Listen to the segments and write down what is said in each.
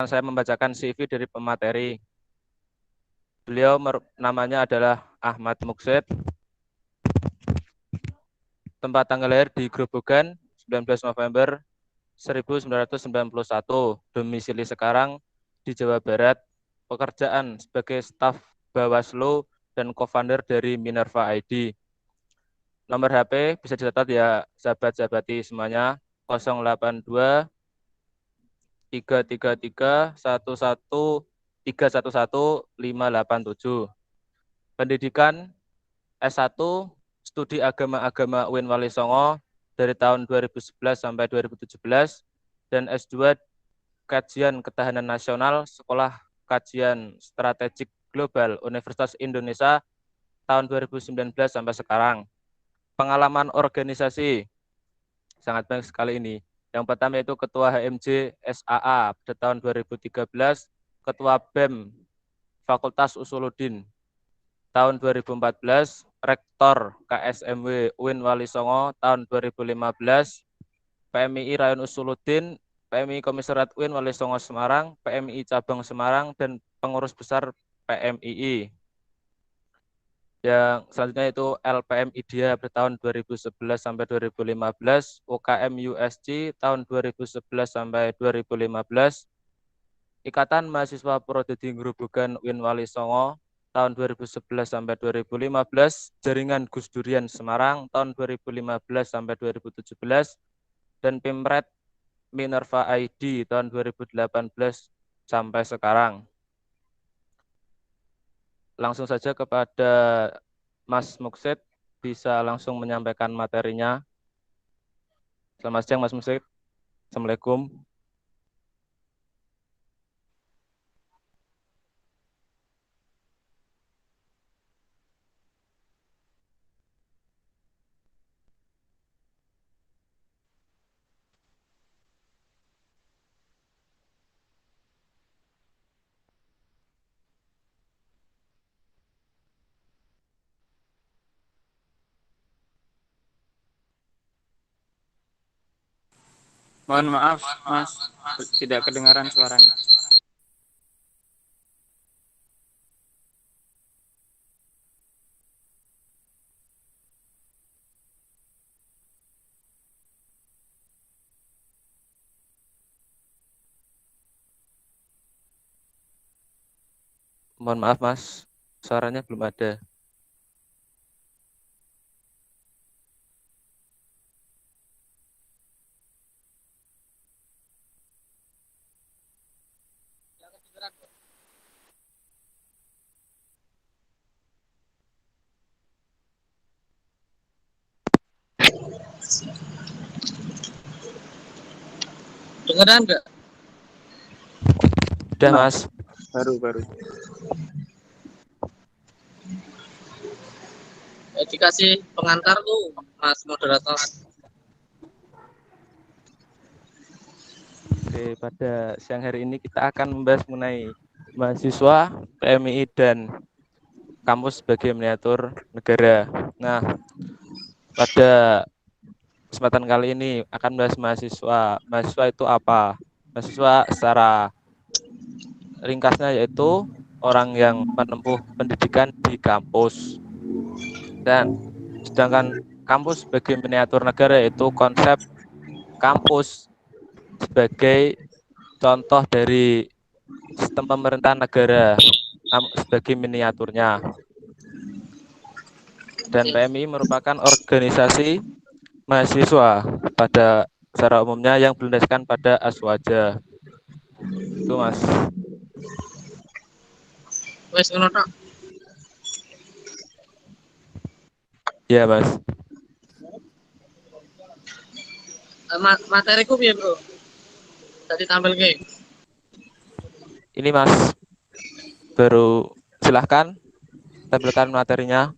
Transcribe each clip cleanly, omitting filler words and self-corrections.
Saya membacakan CV dari pemateri. Beliau namanya adalah Ahmad Muksid. Tempat tanggal lahir di Grobogan, 19 November 1991. Domisili sekarang di Jawa Barat. Pekerjaan sebagai staf Bawaslu dan co-founder dari Minerva ID. Nomor HP bisa dicatat ya sahabat-sahabati semuanya, 082 333 11 311 587. Pendidikan S1 Studi Agama-Agama UIN Wali Songo dari tahun 2011 sampai 2017 dan S2 Kajian Ketahanan Nasional Sekolah Kajian Strategik Global Universitas Indonesia tahun 2019 sampai sekarang. Pengalaman organisasi sangat banyak sekali ini. Yang pertama yaitu Ketua HMJ SAA pada tahun 2013, Ketua BEM Fakultas Usuluddin tahun 2014, Rektor KSMW UIN Wali Songo tahun 2015, PMI Rayon Usuluddin, PMI Komisariat UIN Wali Songo Semarang, PMI Cabang Semarang, dan Pengurus Besar PMII. Yang selanjutnya itu LPM IDEA pada tahun 2011 sampai 2015, UKM USC tahun 2011 sampai 2015, Ikatan Mahasiswa Prodi Grobogan UIN Wali Songo tahun 2011 sampai 2015, Jaringan Gus Durian Semarang tahun 2015 sampai 2017, dan Pimret Minerva ID tahun 2018 sampai sekarang. Langsung saja kepada Mas Muksid, bisa langsung menyampaikan materinya. Selamat siang Mas Muksid. Assalamualaikum. Mohon maaf, Mas, tidak kedengaran suaranya. Mohon maaf Mas, suaranya belum ada. Dengeran enggak? Udah Nah, Mas. baru. Dikasih pengantar tuh, Mas moderator. Oke, pada siang hari ini kita akan membahas mengenai mahasiswa, PMI, dan kampus sebagai miniatur negara. Nah, pada kesempatan kali ini akan membahas mahasiswa. Mahasiswa itu apa? Mahasiswa secara ringkasnya yaitu orang yang menempuh pendidikan di kampus. Dan sedangkan kampus sebagai miniatur negara yaitu konsep kampus sebagai contoh dari sistem pemerintahan negara sebagai miniaturnya. Dan PMI merupakan organisasi mahasiswa pada secara umumnya yang berlandaskan pada aswaja. Itu Mas. Wes ngono tok. Ya Mas. Materiku piye, Bro? Tadi tampil ke. Ini Mas. Baru silahkan tampilkan materinya.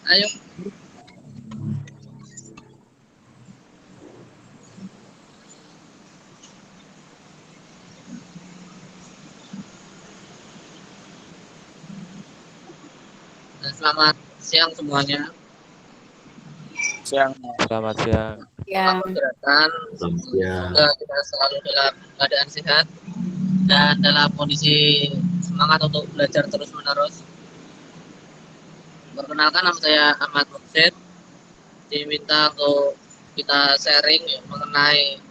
Ayo. Nah, selamat siang semuanya. Siang. Selamat siang. Selamat gerakan. Semoga kita selalu dalam keadaan sehat dan dalam kondisi semangat untuk belajar terus-menerus. Perkenalkan, nama saya Ahmad Muksid. Diminta untuk kita sharing ya, mengenai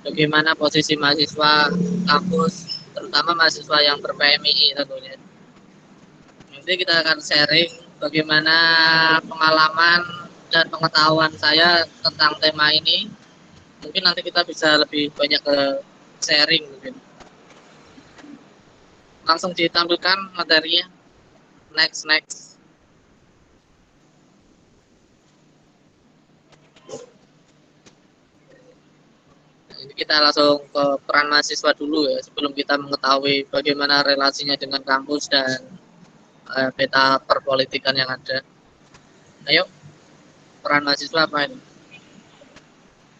bagaimana posisi mahasiswa kampus, terutama mahasiswa yang ber-PMII tentunya. Nanti kita akan sharing bagaimana pengalaman dan pengetahuan saya tentang tema ini. Mungkin nanti kita bisa lebih banyak ke sharing mungkin. Langsung ditampilkan materinya. Next. Ini kita langsung ke peran mahasiswa dulu ya, sebelum kita mengetahui bagaimana relasinya dengan kampus dan peta perpolitikan yang ada. Ayo, peran mahasiswa apa ini?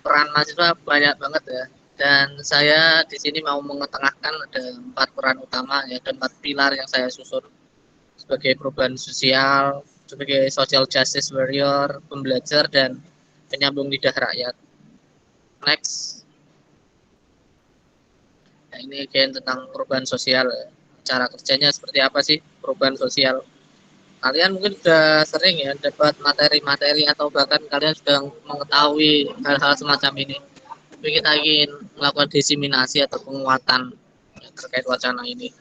Peran mahasiswa banyak banget ya, dan saya di sini mau mengetengahkan ada 4 peran utama ya, dan 4 pilar yang saya susun sebagai perubahan sosial, sebagai social justice warrior, pembelajar, dan penyambung lidah rakyat. Next. Nah, ini again tentang perubahan sosial. Cara kerjanya seperti apa sih perubahan sosial? Kalian mungkin sudah sering ya dapat materi-materi atau bahkan kalian sudah mengetahui hal-hal semacam ini. Tapi kita ingin melakukan diseminasi atau penguatan terkait wacana ini.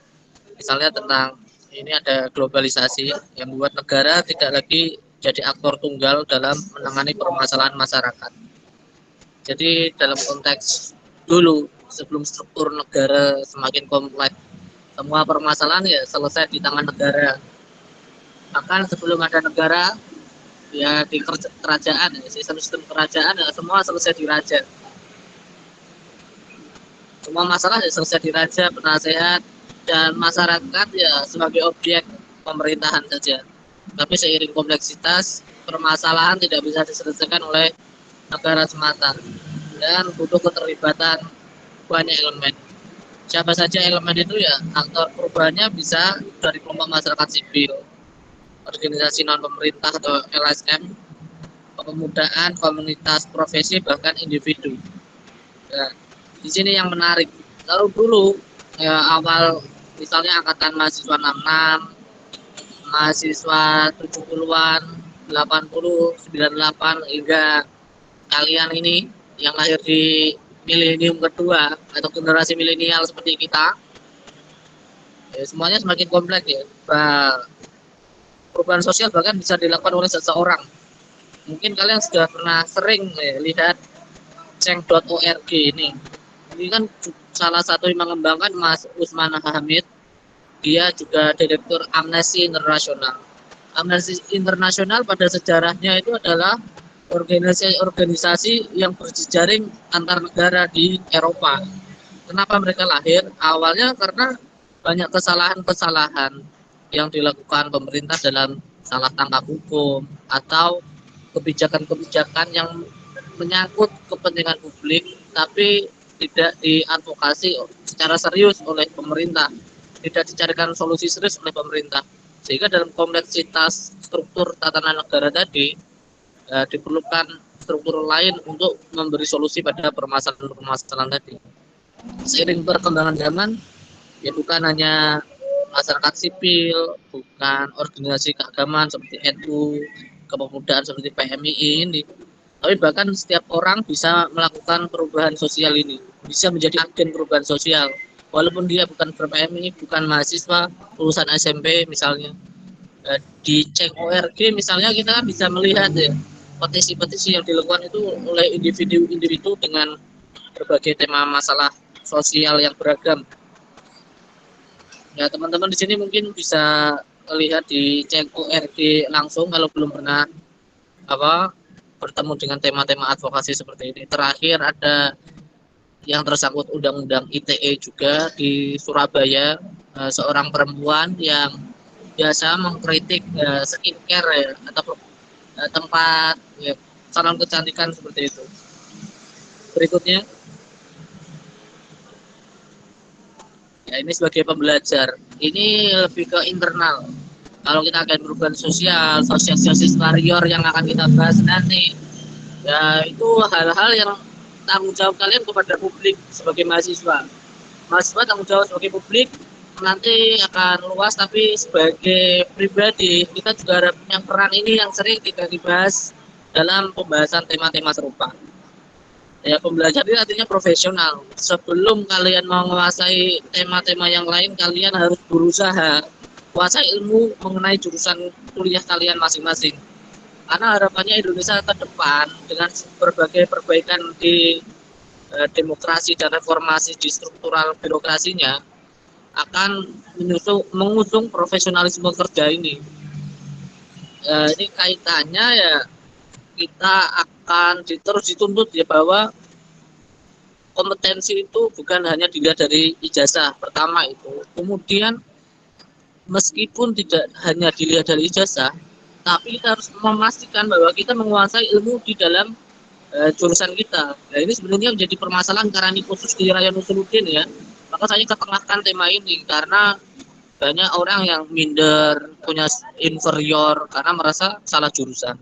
Misalnya tentang ini ada globalisasi yang membuat negara tidak lagi jadi aktor tunggal dalam menangani permasalahan masyarakat. Jadi dalam konteks dulu sebelum struktur negara semakin kompleks, semua permasalahan ya selesai di tangan negara. Bahkan sebelum ada negara, ya di kerajaan, ya, sistem kerajaan ya semua selesai di raja. Semua masalah ya selesai di raja, penasehat, dan masyarakat ya sebagai objek pemerintahan saja. Tapi seiring kompleksitas, permasalahan tidak bisa diselesaikan oleh negara semata dan butuh keterlibatan banyak elemen. Siapa saja elemen itu ya, aktor perubahannya bisa dari kelompok masyarakat sipil, organisasi non pemerintah atau LSM, kepemudaan, komunitas profesi, bahkan individu. Nah, di sini yang menarik, kalau dulu ya awal misalnya angkatan mahasiswa 66, mahasiswa 70-an, 80, 98 hingga kalian ini yang lahir di milenium kedua atau generasi milenial seperti kita, ya, semuanya semakin kompleks ya. Perubahan sosial bahkan bisa dilakukan oleh seseorang. Mungkin kalian sudah pernah sering lihat ceng.org ini. Ini kan salah satu yang mengembangkan Mas Usman Hamid. Dia juga direktur Amnesty International. Amnesty International pada sejarahnya itu adalah organisasi yang berjejaring antar negara di Eropa. Kenapa mereka lahir? Awalnya karena banyak kesalahan-kesalahan yang dilakukan pemerintah dalam salah tangkap hukum atau kebijakan-kebijakan yang menyangkut kepentingan publik tapi tidak diadvokasi secara serius oleh pemerintah, tidak dicarikan solusi serius oleh pemerintah, sehingga dalam kompleksitas struktur tatanan negara tadi diperlukan struktur lain untuk memberi solusi pada permasalahan-permasalahan tadi. Seiring perkembangan zaman, ya bukan hanya masyarakat sipil, bukan organisasi keagamaan seperti NU, kepemudaan seperti PMII ini, tapi bahkan setiap orang bisa melakukan perubahan sosial ini, bisa menjadi agen perubahan sosial, walaupun dia bukan ber-PMII, bukan mahasiswa, lulusan SMP misalnya. Di ceng.org misalnya kita kan bisa melihat ya, petisi-petisi yang dilakukan itu oleh individu-individu dengan berbagai tema masalah sosial yang beragam. Ya teman-teman di sini mungkin bisa lihat di ceng.org langsung kalau belum pernah bertemu dengan tema-tema advokasi seperti ini. Terakhir ada yang tersangkut undang-undang ITE juga di Surabaya, seorang perempuan yang biasa mengkritik skincare ya, atau tempat ya, salon kecantikan seperti itu. Berikutnya, ya ini sebagai pembelajar. Ini lebih ke internal. Kalau kita akan perubahan sosial, social justice warrior yang akan kita bahas nanti, ya itu hal-hal yang tanggung jawab kalian kepada publik sebagai mahasiswa. Mahasiswa tanggung jawab sebagai publik nanti akan luas, tapi sebagai pribadi kita juga ada punya peran ini yang sering tidak dibahas dalam pembahasan tema-tema serupa. Ya, pembelajar ini artinya profesional. Sebelum kalian menguasai tema-tema yang lain, kalian harus berusaha kuasai ilmu mengenai jurusan kuliah kalian masing-masing. Karena harapannya Indonesia ke depan dengan berbagai perbaikan di demokrasi dan reformasi di struktural birokrasinya akan mengusung profesionalisme kerja ini. Ini kaitannya ya kita akan terus dituntut ya bahwa kompetensi itu bukan hanya dilihat dari ijazah pertama itu. Kemudian meskipun tidak hanya dilihat dari ijazah, tapi kita harus memastikan bahwa kita menguasai ilmu di dalam jurusan kita. Nah, ini sebenarnya menjadi permasalahan karena ini khusus di Raya Nusuluddin ya. Maka saya ketengahkan tema ini karena banyak orang yang minder, punya inferior karena merasa salah jurusan.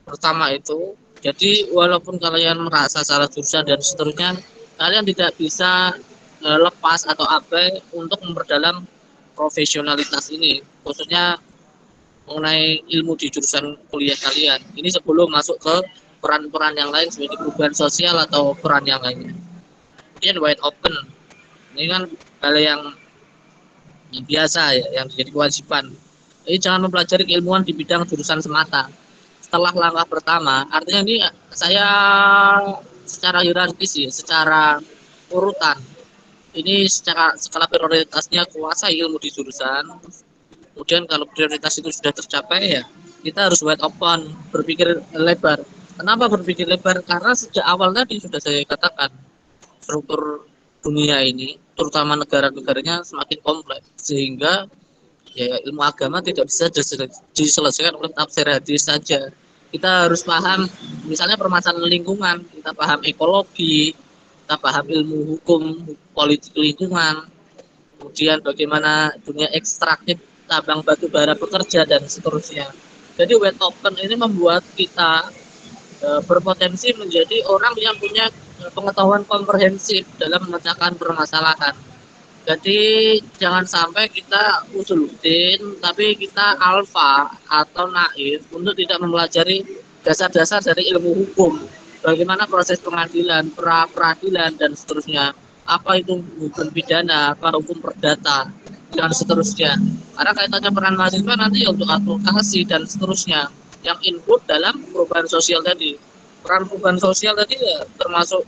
Pertama itu, jadi walaupun kalian merasa salah jurusan dan seterusnya, kalian tidak bisa lepas atau abai untuk memperdalam profesionalitas ini, khususnya mengenai ilmu di jurusan kuliah kalian. Ini sebelum masuk ke peran-peran yang lain seperti perubahan sosial atau peran yang lainnya. Kemudian wide open, ini kan hal yang biasa ya, yang jadi kewajiban. Jadi jangan mempelajari keilmuan di bidang jurusan semata. Setelah langkah pertama, artinya ini saya secara hierarkis ya, secara urutan. Ini secara skala prioritasnya kuasai ilmu di jurusan. Kemudian kalau prioritas itu sudah tercapai ya, kita harus wide open, berpikir lebar. Kenapa berpikir lebar? Karena sejak awal tadi sudah saya katakan, struktur dunia ini, terutama negara-negaranya semakin kompleks, sehingga ya ilmu agama tidak bisa diselesaikan oleh tafsir hadis saja. Kita harus paham misalnya permasalahan lingkungan, kita paham ekologi, kita paham ilmu hukum politik lingkungan, kemudian bagaimana dunia ekstraktif tambang batu bara bekerja dan seterusnya. Jadi wide open ini membuat kita berpotensi menjadi orang yang punya pengetahuan komprehensif dalam memecahkan permasalahan. Jadi jangan sampai kita usuluddin tapi kita alfa atau naif untuk tidak mempelajari dasar-dasar dari ilmu hukum. Bagaimana proses pengadilan, pra-peradilan dan seterusnya. Apa itu hukum pidana, apa hukum perdata dan seterusnya. Karena kaitannya peran mahasiswa nanti untuk advokasi dan seterusnya yang input dalam perubahan sosial tadi. Peran perubahan sosial tadi ya termasuk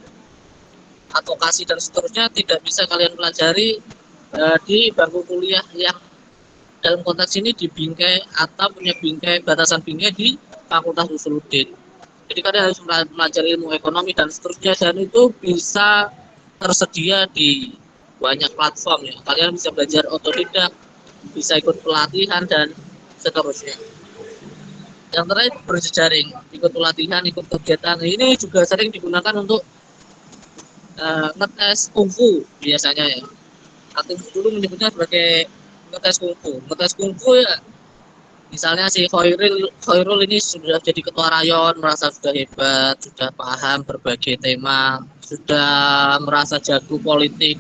advokasi dan seterusnya tidak bisa kalian pelajari di bangku kuliah yang dalam konteks ini di bingkai atau punya bingkai batasan bingkai di Fakultas Usuluddin. Jadi kalian harus pelajari ilmu ekonomi dan seterusnya dan itu bisa tersedia di banyak platform ya. Kalian bisa belajar otodidak, bisa ikut pelatihan dan seterusnya. Yang terakhir berjejaring, ikut pelatihan, ikut kegiatan. Ini juga sering digunakan untuk ngetes kungfu biasanya ya. Aktif dulu menyebutnya sebagai ngetes kungfu. Ngetes kungfu ya, misalnya si Khairul ini sudah jadi ketua rayon, merasa sudah hebat, sudah paham berbagai tema, sudah merasa jago politik.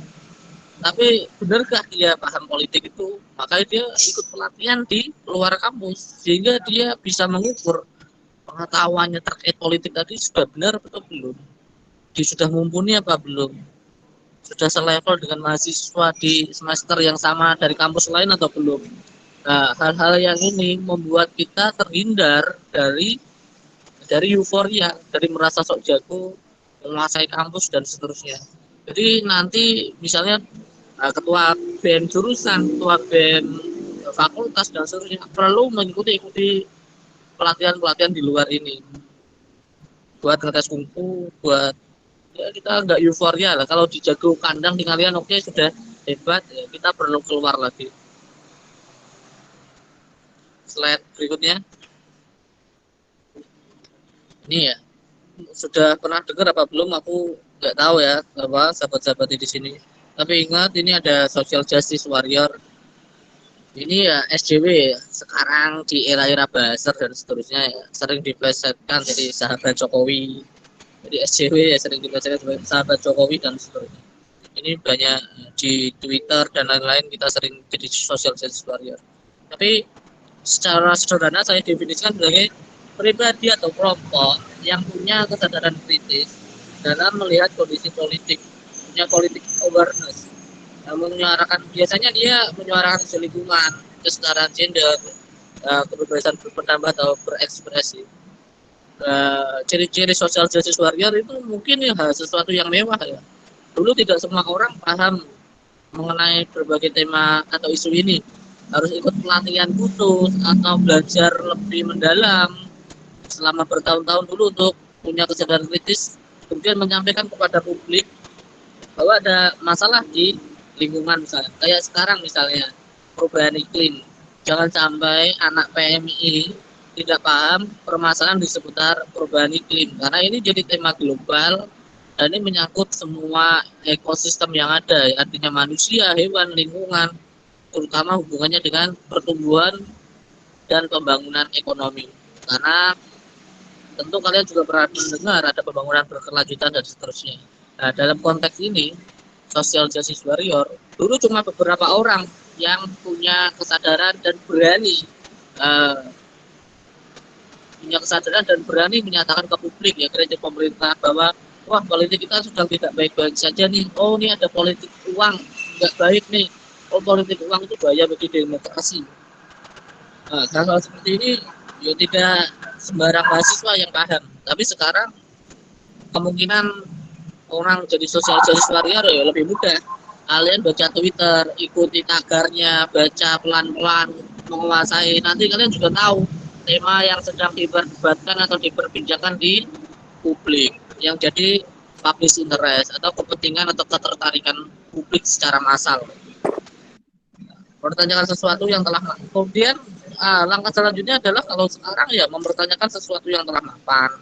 Tapi benarkah dia paham politik itu? Makanya dia ikut pelatihan di luar kampus sehingga dia bisa mengukur pengetahuannya terkait politik tadi sudah benar atau belum. Dia sudah mumpuni apa belum? Sudah selevel dengan mahasiswa di semester yang sama dari kampus lain atau belum? Nah, hal-hal yang ini membuat kita terhindar dari euforia, dari merasa sok jago, menguasai kampus dan seterusnya. Jadi nanti misalnya ketua BEM jurusan, ketua BEM fakultas dan seterusnya perlu mengikuti pelatihan-pelatihan di luar ini. Buat ngetes kungfu, buat ya kita nggak euforia lah. Kalau dijago kandang di kalian oke sudah hebat, ya kita perlu keluar lagi. Slide berikutnya. Ini ya, sudah pernah dengar apa belum? Aku nggak tahu ya, apa sahabat-sahabat di sini. Tapi ingat, ini ada Social Justice Warrior. Ini ya SJW ya. Sekarang di era-era buzzer dan seterusnya ya, sering diplesetkan jadi sahabat Jokowi. Jadi SJW ya sering diplesetkan sebagai sahabat Jokowi dan seterusnya. Ini banyak di Twitter dan lain-lain, kita sering jadi social justice warrior. Tapi secara sederhana saya definisikan sebagai pribadi atau kelompok yang punya kesadaran kritis dalam melihat kondisi politik, punya politik awareness, yang menyuarakan, biasanya dia menyuarakan isu lingkungan, kesetaraan gender, kebebasan berpendapat atau berekspresi. Ciri-ciri social justice warrior itu mungkin ya sesuatu yang mewah ya. Dulu tidak semua orang paham mengenai berbagai tema atau isu ini, harus ikut pelatihan khusus atau belajar lebih mendalam selama bertahun-tahun dulu untuk punya kesadaran kritis, kemudian menyampaikan kepada publik bahwa ada masalah di lingkungan. Misalnya kayak sekarang misalnya perubahan iklim, jangan sampai anak PMI tidak paham permasalahan di seputar perubahan iklim, karena ini jadi tema global dan ini menyangkut semua ekosistem yang ada, artinya manusia, hewan, lingkungan, terutama hubungannya dengan pertumbuhan dan pembangunan ekonomi. Karena tentu kalian juga pernah mendengar ada pembangunan berkelanjutan dan seterusnya. Nah, dalam konteks ini, social justice warrior dulu cuma beberapa orang yang punya kesadaran dan berani menyatakan ke publik ya, kritik pemerintah bahwa wah politik kita sedang tidak baik-baik saja nih. Oh ini ada politik uang nggak baik nih. Oh politik uang itu bahaya bagi demokrasi. Nah, hal-hal seperti ini ya tidak sembarang mahasiswa yang paham. Tapi sekarang kemungkinan orang jadi social justice warrior ya lebih mudah. Kalian baca Twitter, ikuti tagarnya, baca pelan-pelan, menguasai. Nanti kalian juga tahu tema yang sedang diperdebatkan atau diperbincangkan di publik, yang jadi public interest atau kepentingan atau ketertarikan publik secara massal. Mempertanyakan sesuatu yang telah kemudian langkah selanjutnya adalah kalau sekarang ya mempertanyakan sesuatu yang telah mapan.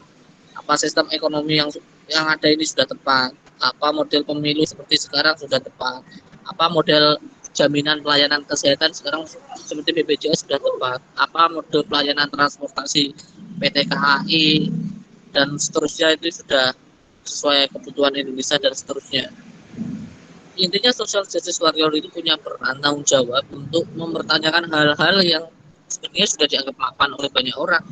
Apa sistem ekonomi yang ada ini sudah tepat? Apa model pemilu seperti sekarang sudah tepat? Apa model jaminan pelayanan kesehatan sekarang seperti BPJS sudah tepat? Apa model pelayanan transportasi PT KAI dan seterusnya itu sudah sesuai kebutuhan Indonesia dan seterusnya. Intinya social justice warrior itu punya peran tanggung jawab untuk mempertanyakan hal-hal yang sebenarnya sudah dianggap mapan oleh banyak orang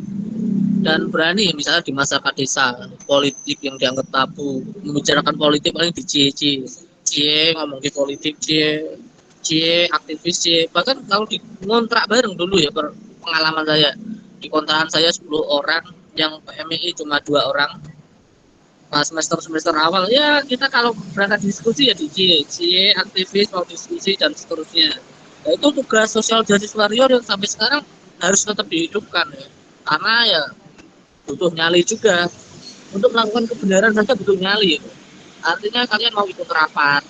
dan berani, misalnya di masyarakat desa, politik yang dianggap tabu, membicarakan politik paling di cie ngomong di politik, cie aktivis, bahkan kalau di kontrak bareng dulu ya, pengalaman saya di kontrakan saya 10 orang, yang PMI cuma 2 orang. Pas semester awal ya kita kalau berangkat diskusi ya di cie aktivis mau diskusi dan seterusnya. Nah, itu tugas social justice warrior yang sampai sekarang harus tetap dihidupkan ya. Karena ya butuh nyali juga. Untuk melakukan kebenaran saja butuh nyali. Artinya kalian mau ikut rapat,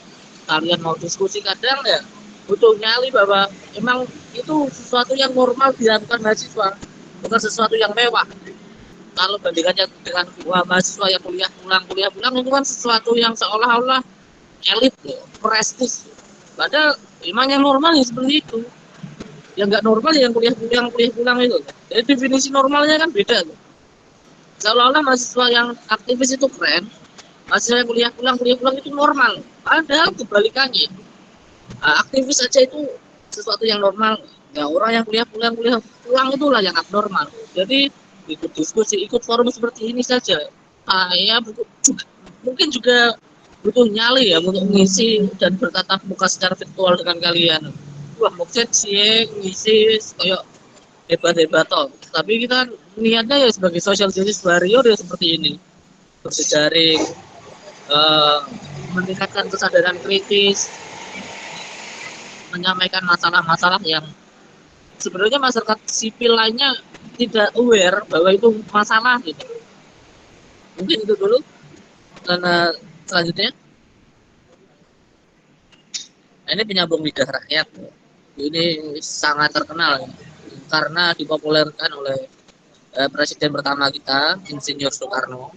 kalian mau diskusi, kadang ya butuh nyali bahwa emang itu sesuatu yang normal dilakukan mahasiswa, bukan sesuatu yang mewah. Kalau bandingannya dengan mahasiswa yang kuliah pulang itu kan sesuatu yang seolah-olah elit, prestis. Padahal emang yang normal ya seperti itu. Yang nggak normal yang kuliah pulang itu. Jadi definisi normalnya kan beda. Seolah-olah mahasiswa yang aktivis itu keren, mahasiswa yang kuliah pulang itu normal. Padahal kebalikannya. Aktivis saja itu sesuatu yang normal. Ya orang yang kuliah pulang itulah yang abnormal. Jadi ikut diskusi, ikut forum seperti ini saja. Ya mungkin juga butuh nyali ya untuk mengisi dan bertatap muka secara virtual dengan kalian. Wah mungkin sih ngisi kayak hebat-hebat toh. Tapi kita niatnya ya sebagai social justice warrior ya seperti ini. Bersejaring, meningkatkan kesadaran kritis, menyampaikan masalah-masalah yang sebenarnya masyarakat sipil lainnya tidak aware bahwa itu masalah gitu. Mungkin itu dulu. Dan selanjutnya ini penyambung lidah rakyat. Ini sangat terkenal karena dipopulerkan oleh presiden pertama kita, Insinyur Soekarno,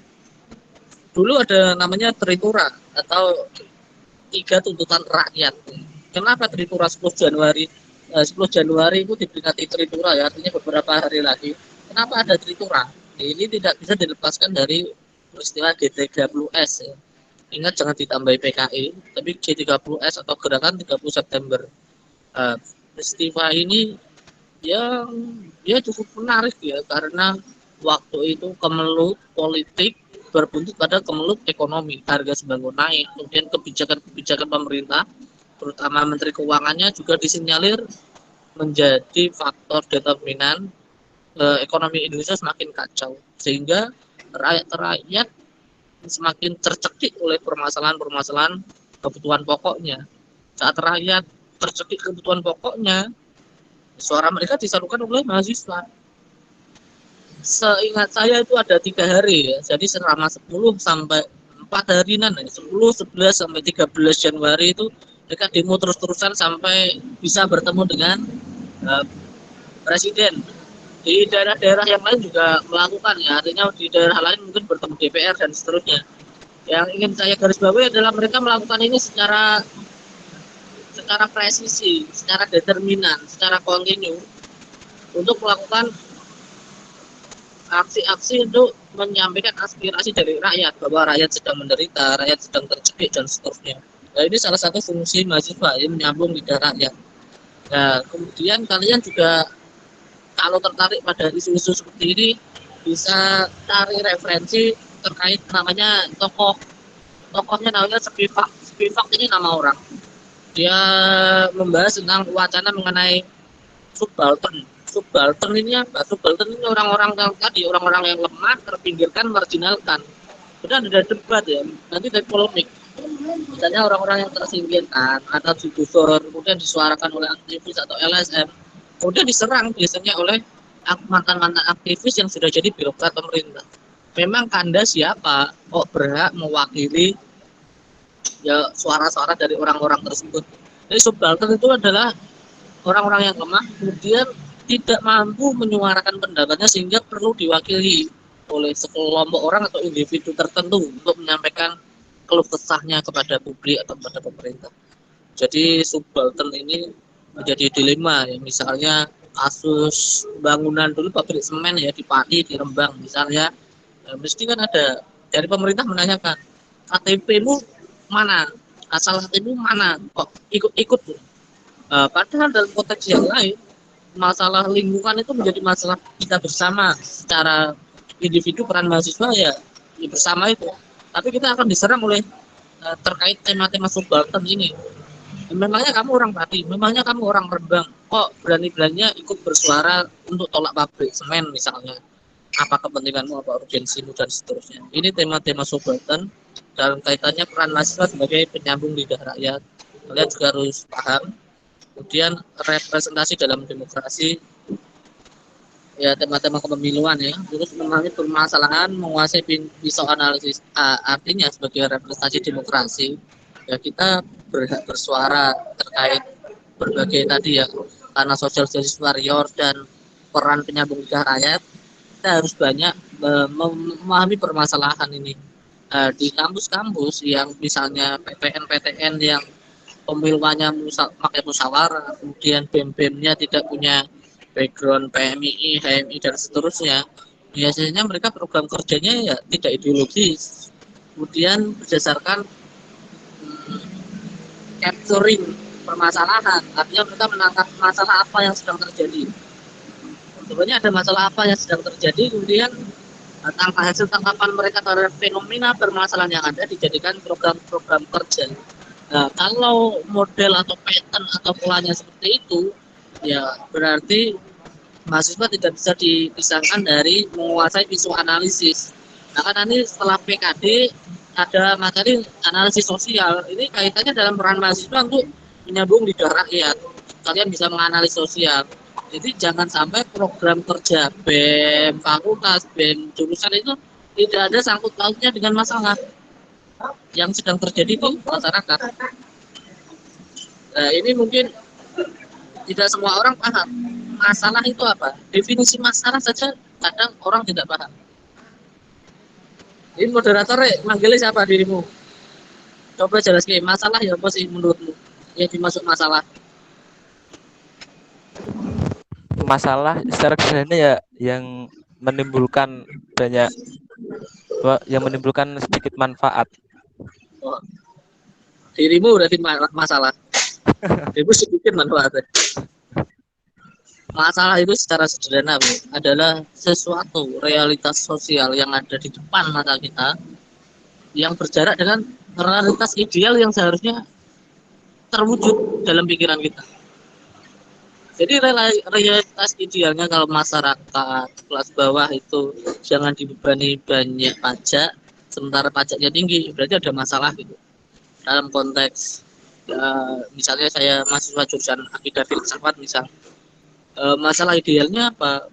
dulu ada namanya Tritura atau tiga tuntutan rakyat. Kenapa Tritura 10 Januari? 10 Januari itu diperingati Tritura ya, artinya beberapa hari lagi. Kenapa ada Tritura? Ini tidak bisa dilepaskan dari peristiwa G30S ya. Ingat jangan ditambahi PKI, tapi G30S atau Gerakan 30 September. Peristiwa ini yang dia cukup menarik ya, karena waktu itu kemelut politik berbuntut pada kemelut ekonomi, harga sembako naik, kemudian kebijakan-kebijakan pemerintah, terutama Menteri Keuangannya juga disinyalir menjadi faktor determinan ekonomi Indonesia semakin kacau, sehingga rakyat semakin tercekik oleh permasalahan-permasalahan kebutuhan pokoknya. Saat rakyat tercekik kebutuhan pokoknya, suara mereka disalurkan oleh mahasiswa. Seingat saya itu ada 3 hari ya, jadi selama 10 sampai 4 harian, 10, 11 sampai 13 Januari itu mereka demo terus-terusan sampai bisa bertemu dengan presiden. Di daerah-daerah yang lain juga melakukan ya, artinya di daerah lain mungkin bertemu DPR dan seterusnya. Yang ingin saya garis bawahi adalah mereka melakukan ini secara presisi, secara determinan, secara kontinu untuk melakukan aksi-aksi untuk menyampaikan aspirasi dari rakyat, bahwa rakyat sedang menderita, rakyat sedang tercekik dan seterusnya. Nah, ini salah satu fungsi mahasiswa yang menyambung lidah rakyat. Nah, kemudian kalian juga kalau tertarik pada isu-isu seperti ini bisa cari referensi terkait namanya tokohnya namanya Spivak ini nama orang. Dia membahas tentang wacana mengenai subaltern ini apa? Subaltern ini orang-orang yang tadi, orang-orang yang lemah, terpinggirkan, marginalkan. Sudah ada debat ya, nanti ada polemik. Misalnya orang-orang yang tersingkirkan atau digusur, kemudian disuarakan oleh aktivis atau LSM, kemudian diserang biasanya oleh mantan-mantan aktivis yang sudah jadi birokrat pemerintah. Memang Anda siapa kok berhak mewakili ya suara-suara dari orang-orang tersebut? Jadi subaltern itu adalah orang-orang yang lemah, kemudian tidak mampu menyuarakan pendapatnya sehingga perlu diwakili oleh sekelompok orang atau individu tertentu untuk menyampaikan keluh kesahnya kepada publik atau kepada pemerintah. Jadi subaltern ini menjadi dilema ya, misalnya kasus bangunan dulu pabrik semen ya di Pati, di Rembang misalnya, mesti kan ada dari pemerintah menanyakan KTP-mu mana, asal KTP-mu mana, kok ikut-ikut. Padahal dalam konteks yang lain masalah lingkungan itu menjadi masalah kita bersama secara individu, peran mahasiswa ya bersama itu. Tapi kita akan diserang oleh terkait tema-tema subaltern ini. Memangnya kamu orang Pati, memangnya kamu orang Rembang, kok berani-beraninya ikut bersuara untuk tolak pabrik semen misalnya? Apa kepentinganmu, apa urgensimu dan seterusnya. Ini tema-tema subaltern dalam kaitannya peran mahasiswa sebagai penyambung lidah rakyat. Kalian juga harus paham. Kemudian representasi dalam demokrasi, ya tema-tema kepemiluan ya, terus memahami permasalahan, menguasai pisau analisis. Artinya sebagai representasi demokrasi ya kita berhak bersuara terkait berbagai tadi ya, karena social justice warrior dan peran penyambung lidah rakyat, kita harus banyak memahami permasalahan ini. Di kampus-kampus yang misalnya PTN yang pemiluannya pakai musyawarah, kemudian BEM-BEM-nya tidak punya background PMII, HMI dan seterusnya, biasanya mereka program kerjanya ya tidak ideologis, kemudian berdasarkan capturing permasalahan, artinya mereka menangkap masalah apa yang sedang terjadi. Sebenarnya ada masalah apa yang sedang terjadi, kemudian hasil tangkapan mereka terhadap fenomena permasalahan yang ada dijadikan program-program kerja. Nah, kalau model atau pattern atau polanya seperti itu, ya berarti mahasiswa tidak bisa dipisahkan dari menguasai isu analisis. Nah, kan nanti setelah PKD ada materi analisis sosial. Ini kaitannya dalam peran mahasiswa untuk menyambung lidah rakyat. Kalian bisa menganalisis sosial. Jadi jangan sampai program kerja BEM fakultas, BEM jurusan itu tidak ada sangkut pautnya dengan masalah yang sedang terjadi di masyarakat. Nah, ini mungkin tidak semua orang paham. Masalah itu apa? Definisi masalah saja kadang orang tidak paham. Ini moderator manggilnya siapa dirimu? Coba jelaskan masalah ya apa sih menurutmu yang dimaksud masalah? Masalah secara sederhana ya yang menimbulkan banyak yang menimbulkan sedikit manfaat. Oh, dirimu berarti masalah. Dirimu sedikit manfaatnya. Masalah itu secara sederhana adalah sesuatu realitas sosial yang ada di depan mata kita yang berjarak dengan realitas ideal yang seharusnya terwujud dalam pikiran kita. Jadi realitas idealnya kalau masyarakat kelas bawah itu jangan dibebani banyak pajak, sementara pajaknya tinggi, berarti ada masalah gitu. Dalam konteks misalnya saya mahasiswa jurusan akidah filsafat misal, masalah idealnya apa?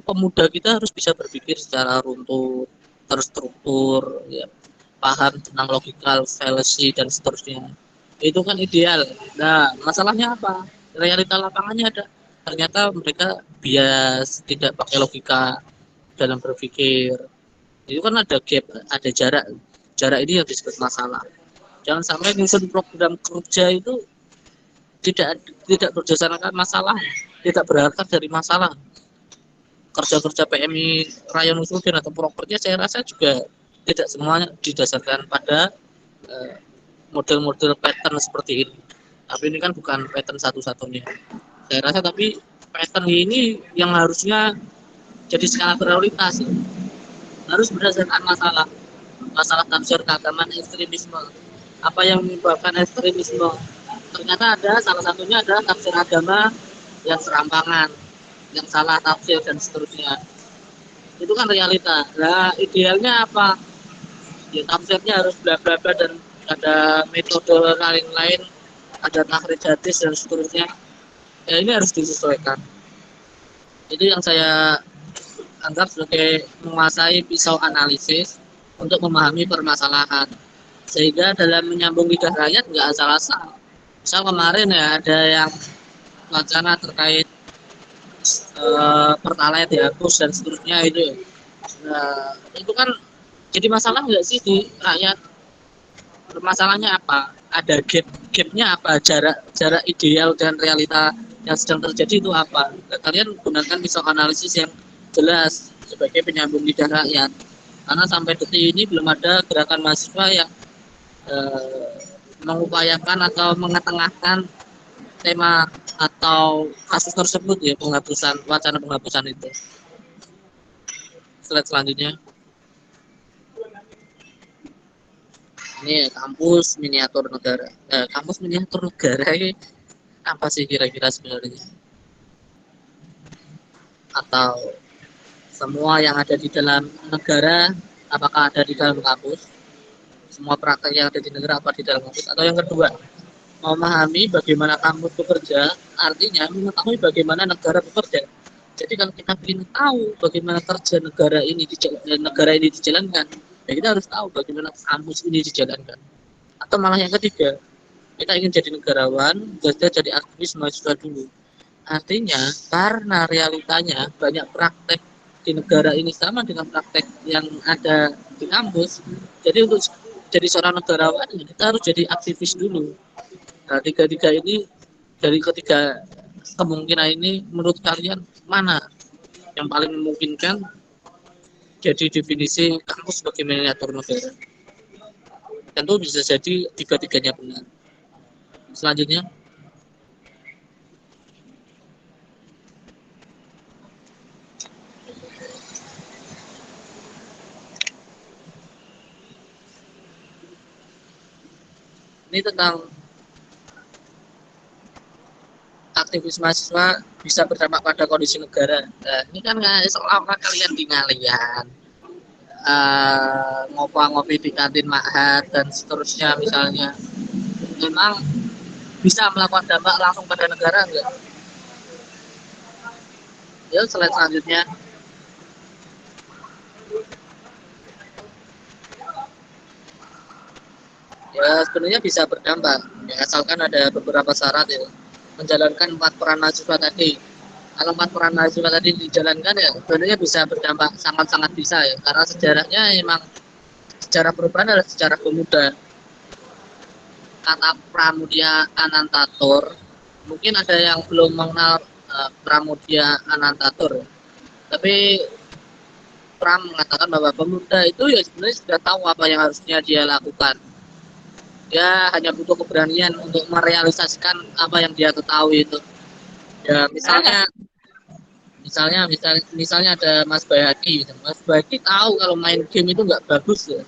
Pemuda kita harus bisa berpikir secara runtut, terstruktur, ya, paham tentang logikal, fallacy dan seterusnya. Itu kan ideal. Nah, masalahnya apa? Realita lapangannya ada. Ternyata mereka bias, tidak pakai logika dalam berpikir. Itu kan ada gap, ada jarak. Jarak ini yang disebut masalah. Jangan sampai nyusun program kerja itu tidak berdasarkan masalah, tidak berangkat dari masalah. Kerja-kerja PMI Raya Nusudin atau properti saya rasa juga tidak semuanya didasarkan pada model-model pattern seperti ini. Tapi ini kan bukan pattern satu-satunya. Saya rasa tapi pattern ini yang harusnya jadi skala prioritas. Harus berdasarkan masalah. Masalah tafsir keagamaan ekstremisme. Apa yang menyebabkan ekstremisme? Ternyata ada salah satunya adalah tafsir agama yang serampangan, yang salah tafsir dan seterusnya. Itu kan realita. Nah, idealnya apa? Ya tafsirnya harus bla bla bla dan ada metode lain-lain, ada takhrij hadis dan seterusnya. Ya ini harus disesuaikan. Itu yang saya anggap sebagai menguasai pisau analisis untuk memahami permasalahan. Sehingga dalam menyambung lidah rakyat nggak asal-asal. Misal kemarin ya ada yang wacana terkait pertalite dihapus dan seterusnya itu. Nah, itu kan jadi masalah nggak sih di rakyat? Masalahnya apa? Ada gapnya apa? Jarak ideal dan realita yang sedang terjadi itu apa? Kalian gunakan pisau analisis yang jelas sebagai penyambung lidah rakyat. Karena sampai detik ini belum ada gerakan mahasiswa yang mengupayakan atau mengetengahkan tema atau kasus tersebut ya, wacana penghapusan itu. Slide selanjutnya. Ini kampus miniatur negara. Kampus miniatur negara ini apa sih kira-kira sebenarnya? Atau semua yang ada di dalam negara apakah ada di dalam kampus? Semua praktek yang ada di negara apa di dalam kampus? Atau yang kedua, memahami bagaimana kampus bekerja, artinya mengetahui bagaimana negara bekerja. Jadi kalau kita ingin tahu bagaimana kerja negara ini dijalankan, ya kita harus tahu bagaimana kampus ini dijalankan. Atau malah yang ketiga, kita ingin jadi negarawan, kita jadi aktivis mahasiswa dulu. Artinya karena realitanya banyak praktek di negara ini sama dengan praktek yang ada di kampus, jadi untuk jadi seorang negarawan kita harus jadi aktivis dulu. Nah, tiga ini dari ketiga kemungkinan ini menurut kalian mana yang paling memungkinkan jadi definisi kampus sebagai miniatur negara? Tentu bisa jadi tiga-tiganya benar. Selanjutnya, ini tentang aktivis mahasiswa bisa berdampak pada kondisi negara. Nah, ini kan seolah-olah kalian tinggalan ngopi di kantin Ma'had dan seterusnya misalnya, memang bisa melakukan dampak langsung pada negara enggak? Yuk slide selanjutnya. Ya sebenarnya bisa berdampak ya, asalkan ada beberapa syarat ya. Menjalankan 4 peran mahasiswa tadi, kalau 4 peran mahasiswa tadi dijalankan ya sebenarnya bisa berdampak, sangat-sangat bisa ya, karena sejarahnya emang sejarah perubahan adalah sejarah pemuda. Kata Pramudia Anantatur, mungkin ada yang belum mengenal Pramudia Anantatur, tapi Pram mengatakan bahwa pemuda itu ya sebenarnya sudah tahu apa yang harusnya dia lakukan. Dia hanya butuh keberanian untuk merealisasikan apa yang dia ketahui itu. Ya misalnya ada Mas Bayaki, gitu. Mas Bayaki tahu kalau main game itu nggak bagus ya.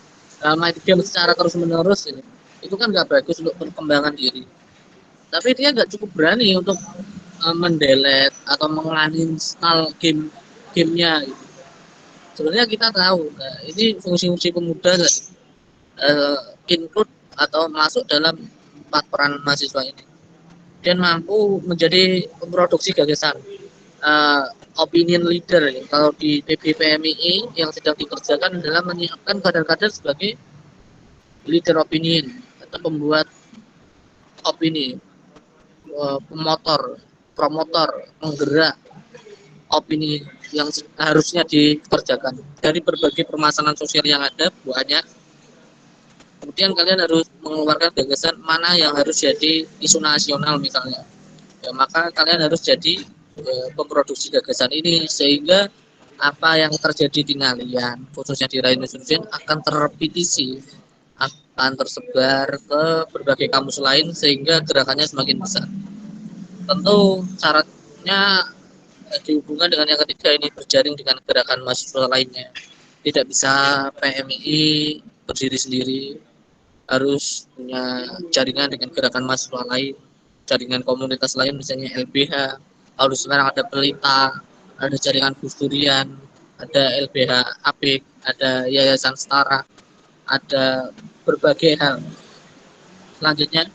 Main game secara terus menerus ya. Itu kan nggak bagus untuk perkembangan diri. Tapi dia nggak cukup berani untuk mendelete atau menguninstall gamenya. Gitu. Sebenarnya kita tahu, nah, ini fungsi-fungsi pemuda include atau masuk dalam 4 peran mahasiswa ini. Dan mampu menjadi pemroduksi gagasan, opinion leader. Ya. Kalau di PBPMII yang sedang dikerjakan adalah menyiapkan kader-kader sebagai leader opinion atau pembuat opini, promotor, penggerak opini yang harusnya dikerjakan dari berbagai permasalahan sosial yang ada banyak. Kemudian kalian harus mengeluarkan gagasan mana yang harus jadi isu nasional misalnya. Ya, maka kalian harus jadi pemproduksi gagasan ini sehingga apa yang terjadi di kalian, khususnya di Rain Institution, akan terrepetisi, akan tersebar ke berbagai kampus lain sehingga gerakannya semakin besar. Tentu syaratnya dihubungkan dengan yang ketiga ini, berjaring dengan gerakan mahasiswa lainnya. Tidak bisa PMII berdiri sendiri, harus punya jaringan dengan gerakan mahasiswa lain, jaringan komunitas lain, misalnya LBH. Kalau sekarang ada Pelita, ada jaringan Gus Durian, ada LBH Apik, ada Yayasan Setara, ada berbagai hal. Selanjutnya,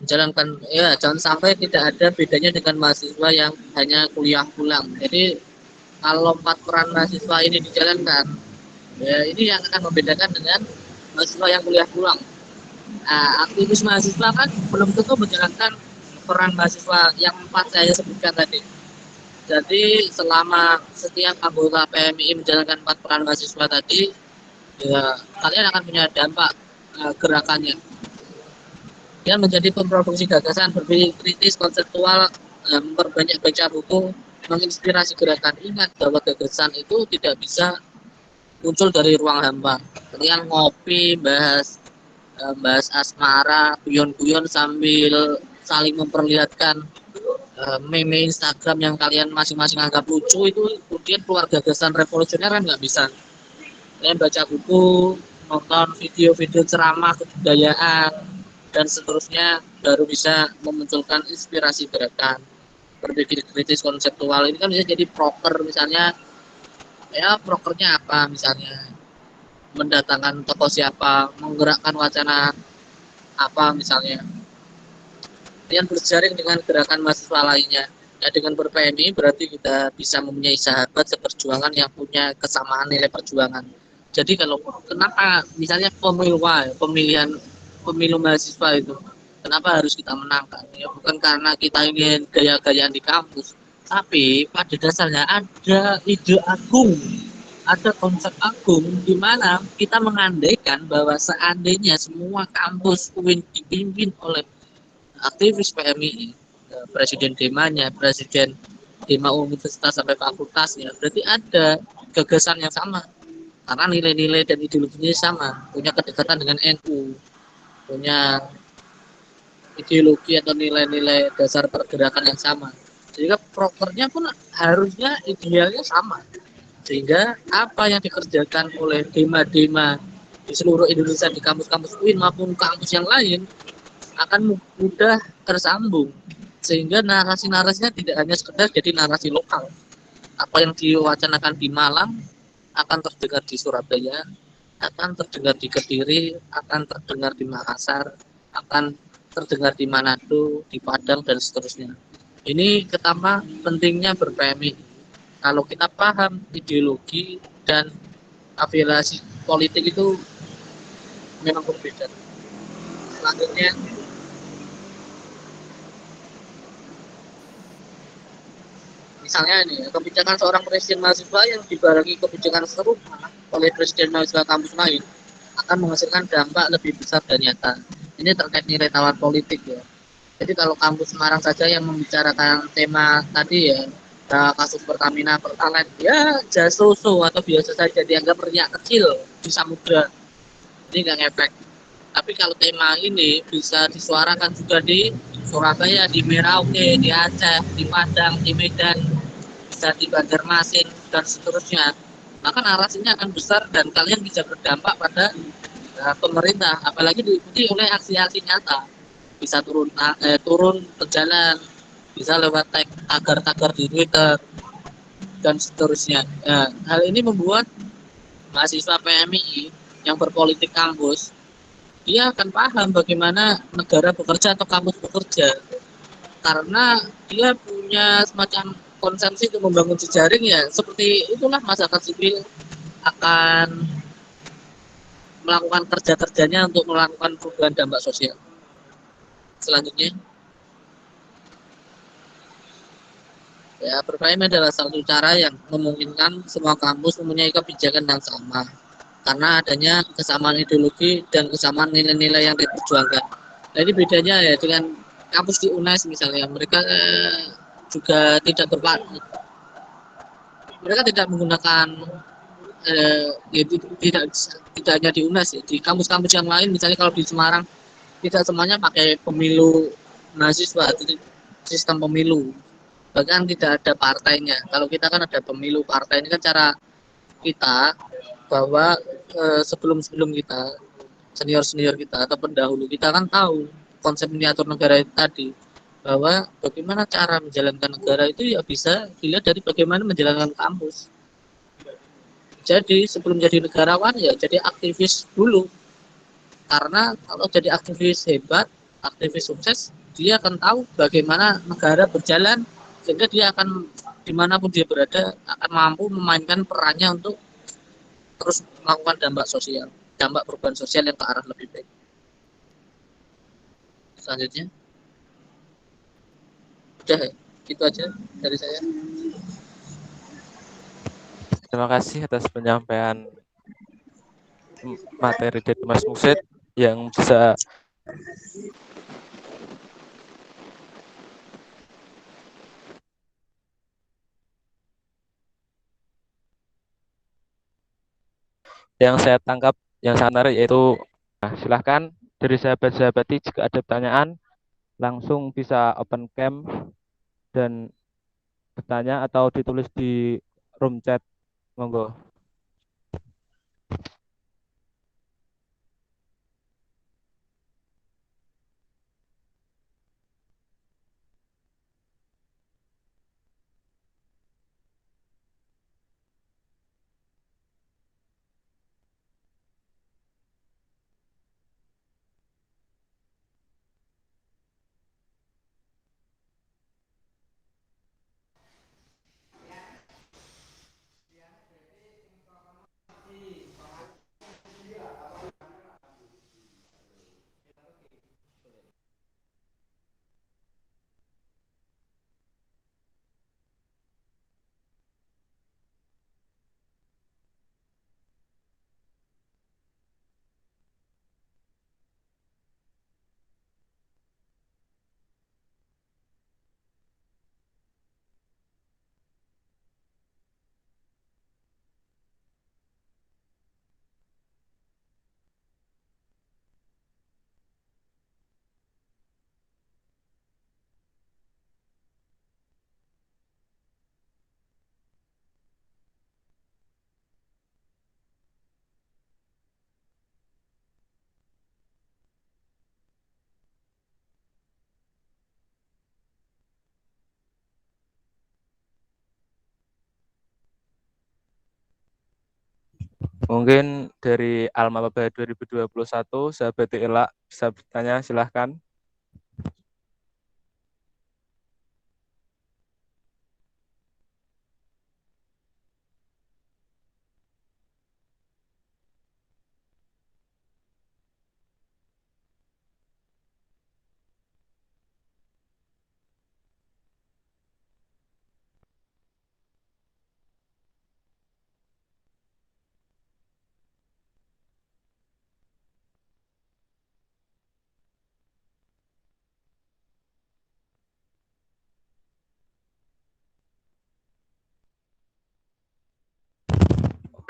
menjalankan, ya jangan sampai tidak ada bedanya dengan mahasiswa yang hanya kuliah pulang. Jadi kalau 4 peran mahasiswa ini dijalankan, ya ini yang akan membedakan dengan mahasiswa yang kuliah pulang. Nah, aktivis mahasiswa kan belum tentu menjalankan peran mahasiswa yang 4 saya sebutkan tadi. Jadi selama setiap anggota PMI menjalankan 4 peran mahasiswa tadi, ya kalian akan punya dampak gerakannya. Dia menjadi pemroduksi gagasan, berpikir kritis, konseptual, memperbanyak baca buku, menginspirasi gerakan. Ingat bahwa gagasan itu tidak bisa muncul dari ruang hampa. Kalian ngopi, bahas asmara, guyon-guyon sambil saling memperlihatkan meme Instagram yang kalian masing-masing anggap lucu, itu kemudian keluar gagasan revolusioner kan nggak bisa. Kalian baca buku, nonton video-video ceramah kebudayaan, dan seterusnya, baru bisa memunculkan inspirasi gerakan. Berpikir kritis konseptual ini kan bisa jadi proker, misalnya ya prokernya apa, misalnya mendatangkan tokoh siapa, menggerakkan wacana apa misalnya. Kemudian berjaring dengan gerakan mahasiswa lainnya. Ya, dengan ber-PMI berarti kita bisa mempunyai sahabat seperjuangan yang punya kesamaan nilai perjuangan. Jadi kalau kenapa misalnya pemilihan pemilu mahasiswa itu, kenapa harus kita menangkan? Ya bukan karena kita ingin gaya-gayaan di kampus, tapi pada dasarnya ada ide agung, ada konsep agung di mana kita mengandaikan bahwa seandainya semua kampus UIN dipimpin oleh aktivis PMI, presiden demanya, presiden dema universitas sampai fakultasnya, berarti ada gagasan yang sama karena nilai-nilai dan ideologinya sama, punya kedekatan dengan NU, punya ideologi atau nilai-nilai dasar pergerakan yang sama, sehingga prokernya pun harusnya idealnya sama, sehingga apa yang dikerjakan oleh dema-dema di seluruh Indonesia di kampus-kampus UIN maupun kampus yang lain akan mudah tersambung, sehingga narasi-narasinya tidak hanya sekedar jadi narasi lokal. Apa yang diwacanakan di Malang akan terdengar di Surabaya, akan terdengar di Kediri, akan terdengar di Makassar, akan terdengar di Manado, di Padang, dan seterusnya. Ini pertama pentingnya ber-PMI. Kalau kita paham ideologi dan afiliasi politik itu memang berbeda. selanjutnya, misalnya ini kebijakan seorang presiden mahasiswa yang dibarengi kebijakan serupa oleh presiden mahasiswa kampus lain akan menghasilkan dampak lebih besar dan nyata. Ini terkait nilai tawar politik ya. Jadi kalau kampus Semarang saja yang membicarakan tema tadi ya, kasus Pertamina Pertalite, ya jasoso atau biasa saja dianggap riak kecil di samudra, ini nggak ngefek. Tapi kalau tema ini bisa disuarakan juga di Surabaya, di Merauke, di Aceh, di Padang, di Medan, bisa di Banjarmasin dan seterusnya, maka narasinya akan besar dan kalian bisa berdampak pada pemerintah, apalagi diikuti oleh aksi-aksi nyata, bisa turun ke jalan, bisa lewat tagar-tagar di Twitter dan seterusnya. Nah, hal ini membuat mahasiswa PMI yang berpolitik kampus dia akan paham bagaimana negara bekerja atau kampus bekerja, karena dia punya semacam konsepsi untuk membangun jejaring ya, seperti itulah masyarakat sipil akan melakukan kerja-kerjanya untuk melakukan perubahan dampak sosial. Selanjutnya, ya berprime adalah satu cara yang memungkinkan semua kampus mempunyai kebijakan yang sama karena adanya kesamaan ideologi dan kesamaan nilai-nilai yang diperjuangkan. Nah, ini bedanya ya dengan kampus di UNES misalnya, mereka juga mereka tidak menggunakan ya, tidak hanya di UNES ya, di kampus-kampus yang lain misalnya kalau di Semarang tidak semuanya pakai pemilu mahasiswa, sistem pemilu, bahkan tidak ada partainya. Kalau kita kan ada pemilu partai, ini kan cara kita bahwa sebelum kita senior kita atau pendahulu kita kan tahu konsep miniatur negara itu tadi, bahwa bagaimana cara menjalankan negara itu ya bisa dilihat dari bagaimana menjalankan kampus. Jadi sebelum jadi negarawan ya jadi aktivis dulu, karena kalau jadi aktivis hebat, aktivis sukses, dia akan tahu bagaimana negara berjalan, sehingga dia akan dimanapun dia berada akan mampu memainkan perannya untuk terus melakukan dampak sosial, dampak perubahan sosial yang ke arah lebih baik. Selanjutnya, udah ya, gitu aja dari saya. Terima kasih atas penyampaian materi dari Mas Musid yang bisa yang saya tangkap yang sangat menarik yaitu, nah, silahkan dari sahabat-sahabat jika ada pertanyaan langsung bisa open cam dan bertanya atau ditulis di room chat, monggo. Mungkin dari Alma Maba 2021, sahabat Ela bisa bertanya, silahkan.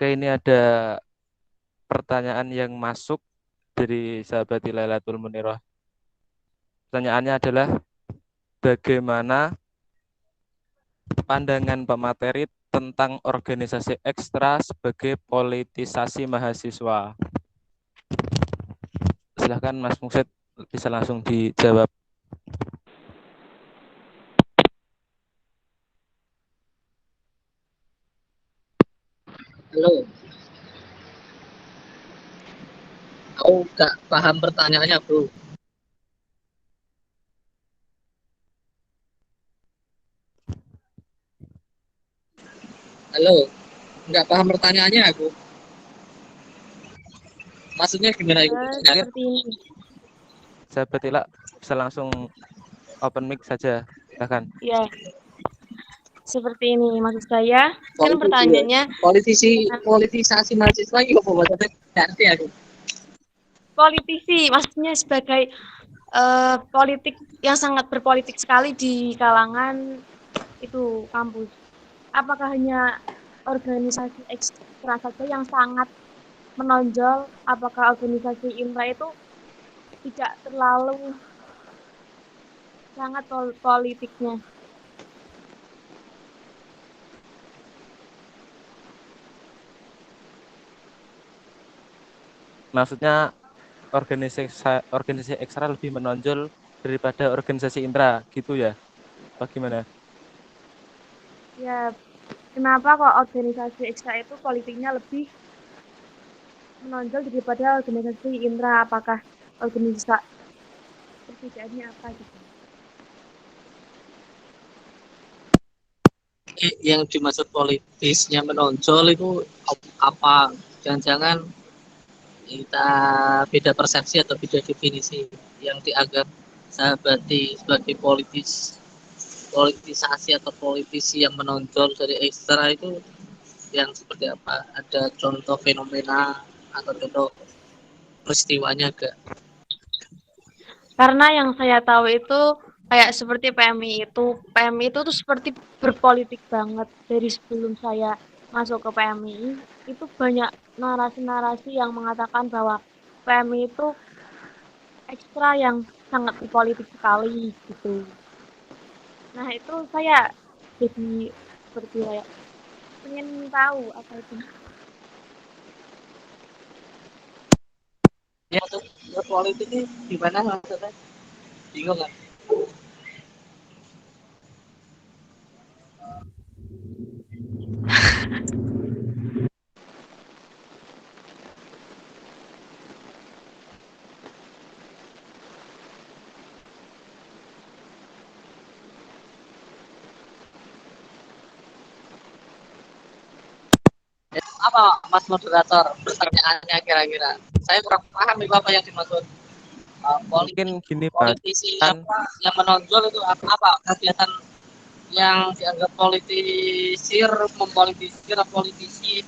Oke, ini ada pertanyaan yang masuk dari sahabat Lailatul Munirah. Pertanyaannya adalah bagaimana pandangan pemateri tentang organisasi ekstra sebagai politisasi mahasiswa? Silahkan Mas Muksid bisa langsung dijawab. Halo, aku nggak paham pertanyaannya, bro. Halo, nggak paham pertanyaannya aku. Maksudnya gimana itu? Seperti ini. Sahabat Ila bisa langsung open mic saja. Silahkan. Ya, seperti ini maksud saya. Kan pertanyaannya Politisasi mahasiswa itu apa maksudnya? Ngerti aku. politisi, maksudnya sebagai politik yang sangat berpolitik sekali di kalangan itu kampus. Apakah hanya organisasi ekstra saja yang sangat menonjol? Apakah organisasi IMRA itu tidak terlalu sangat politiknya? Maksudnya organisasi ekstra lebih menonjol daripada organisasi intra gitu ya? Bagaimana? Ya, kenapa kok organisasi ekstra itu politiknya lebih menonjol daripada organisasi intra? Apakah organisasi perbedaannya apa gitu? Yang dimaksud politisnya menonjol itu apa? Jangan-jangan kita beda persepsi atau beda definisi yang dianggap sahabati sebagai politisasi atau politisi yang menonjol dari ekstra itu yang seperti apa? Ada contoh fenomena atau contoh peristiwanya enggak? Karena yang saya tahu itu kayak seperti PMI itu tuh seperti berpolitik banget dari sebelum saya masuk ke PMI itu banyak narasi-narasi yang mengatakan bahwa PMI itu ekstra yang sangat berpolitik sekali gitu. Nah itu saya jadi seperti kayak pengen tahu apa itu. Ya untuk berpolitik ini gimana maksudnya? Bingung kan? Apa Mas Moderator pertanyaannya kira-kira? Saya kurang paham itu apa yang dimaksud Mungkin gini Mas, politisi kan apa yang menonjol itu apa kegiatan yang dianggap politisir, mempolitisir politisi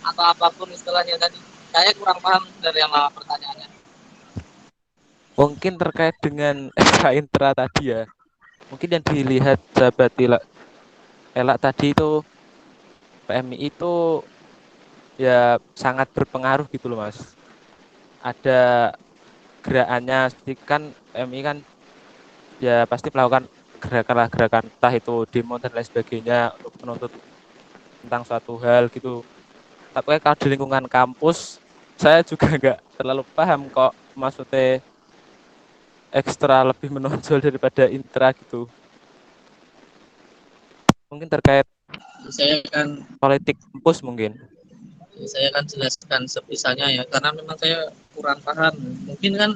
atau apapun istilahnya tadi. Saya kurang paham dari yang pertanyaannya. mungkin terkait dengan ekstra intra tadi ya. Mungkin yang dilihat sahabat Ela tadi itu PMI itu ya sangat berpengaruh gitu loh Mas. Ada gerakannya seperti kan PMI kan ya pasti melakukan gerakan entah itu demo dan lain sebagainya untuk menuntut tentang suatu hal gitu. Tapi kalau di lingkungan kampus saya juga nggak terlalu paham kok maksudnya ekstra lebih menonjol daripada intra gitu. Mungkin terkait Saya kan politik kampus mungkin. jelaskan sebisanya ya karena memang saya kurang paham. Mungkin kan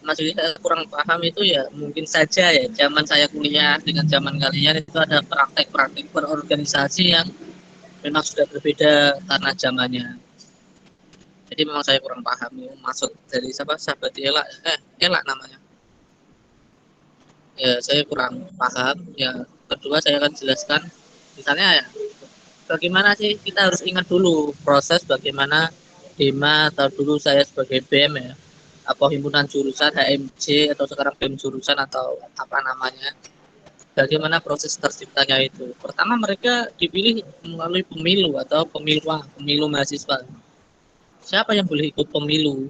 maksudnya saya kurang paham itu ya mungkin saja ya zaman saya kuliah dengan zaman kalian itu ada praktek-praktek berorganisasi yang memang sudah berbeda karena zamannya. Jadi memang saya kurang paham ya, maksud dari siapa sahabat Ela namanya. Ya saya kurang paham. Ya kedua saya akan jelaskan misalnya ya bagaimana sih kita harus ingat dulu proses bagaimana Dema atau dulu saya sebagai BEM ya atau himpunan jurusan HMJ atau sekarang BEM jurusan atau apa namanya bagaimana proses terciptanya itu. Pertama mereka dipilih melalui pemilu atau pemilu mahasiswa. Siapa yang boleh ikut pemilu?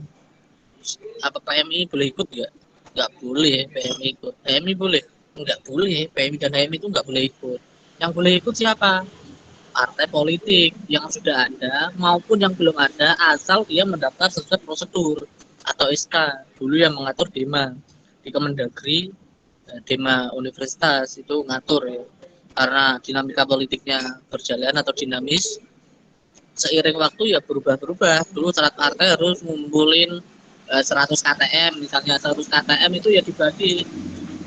Apa PMI boleh ikut nggak? Nggak boleh PMI ikut. PMI boleh? Nggak boleh. PMI dan HMI itu nggak boleh ikut. Yang boleh ikut siapa? Partai politik yang sudah ada maupun yang belum ada, asal dia mendaftar sesuai prosedur atau SK dulu yang mengatur DEMA di Kemendagri. DEMA universitas itu ngatur ya, karena dinamika politiknya berjalan atau dinamis seiring waktu ya berubah-berubah. Dulu syarat partai harus ngumpulin 100 KTM, misalnya 100 KTM itu ya dibagi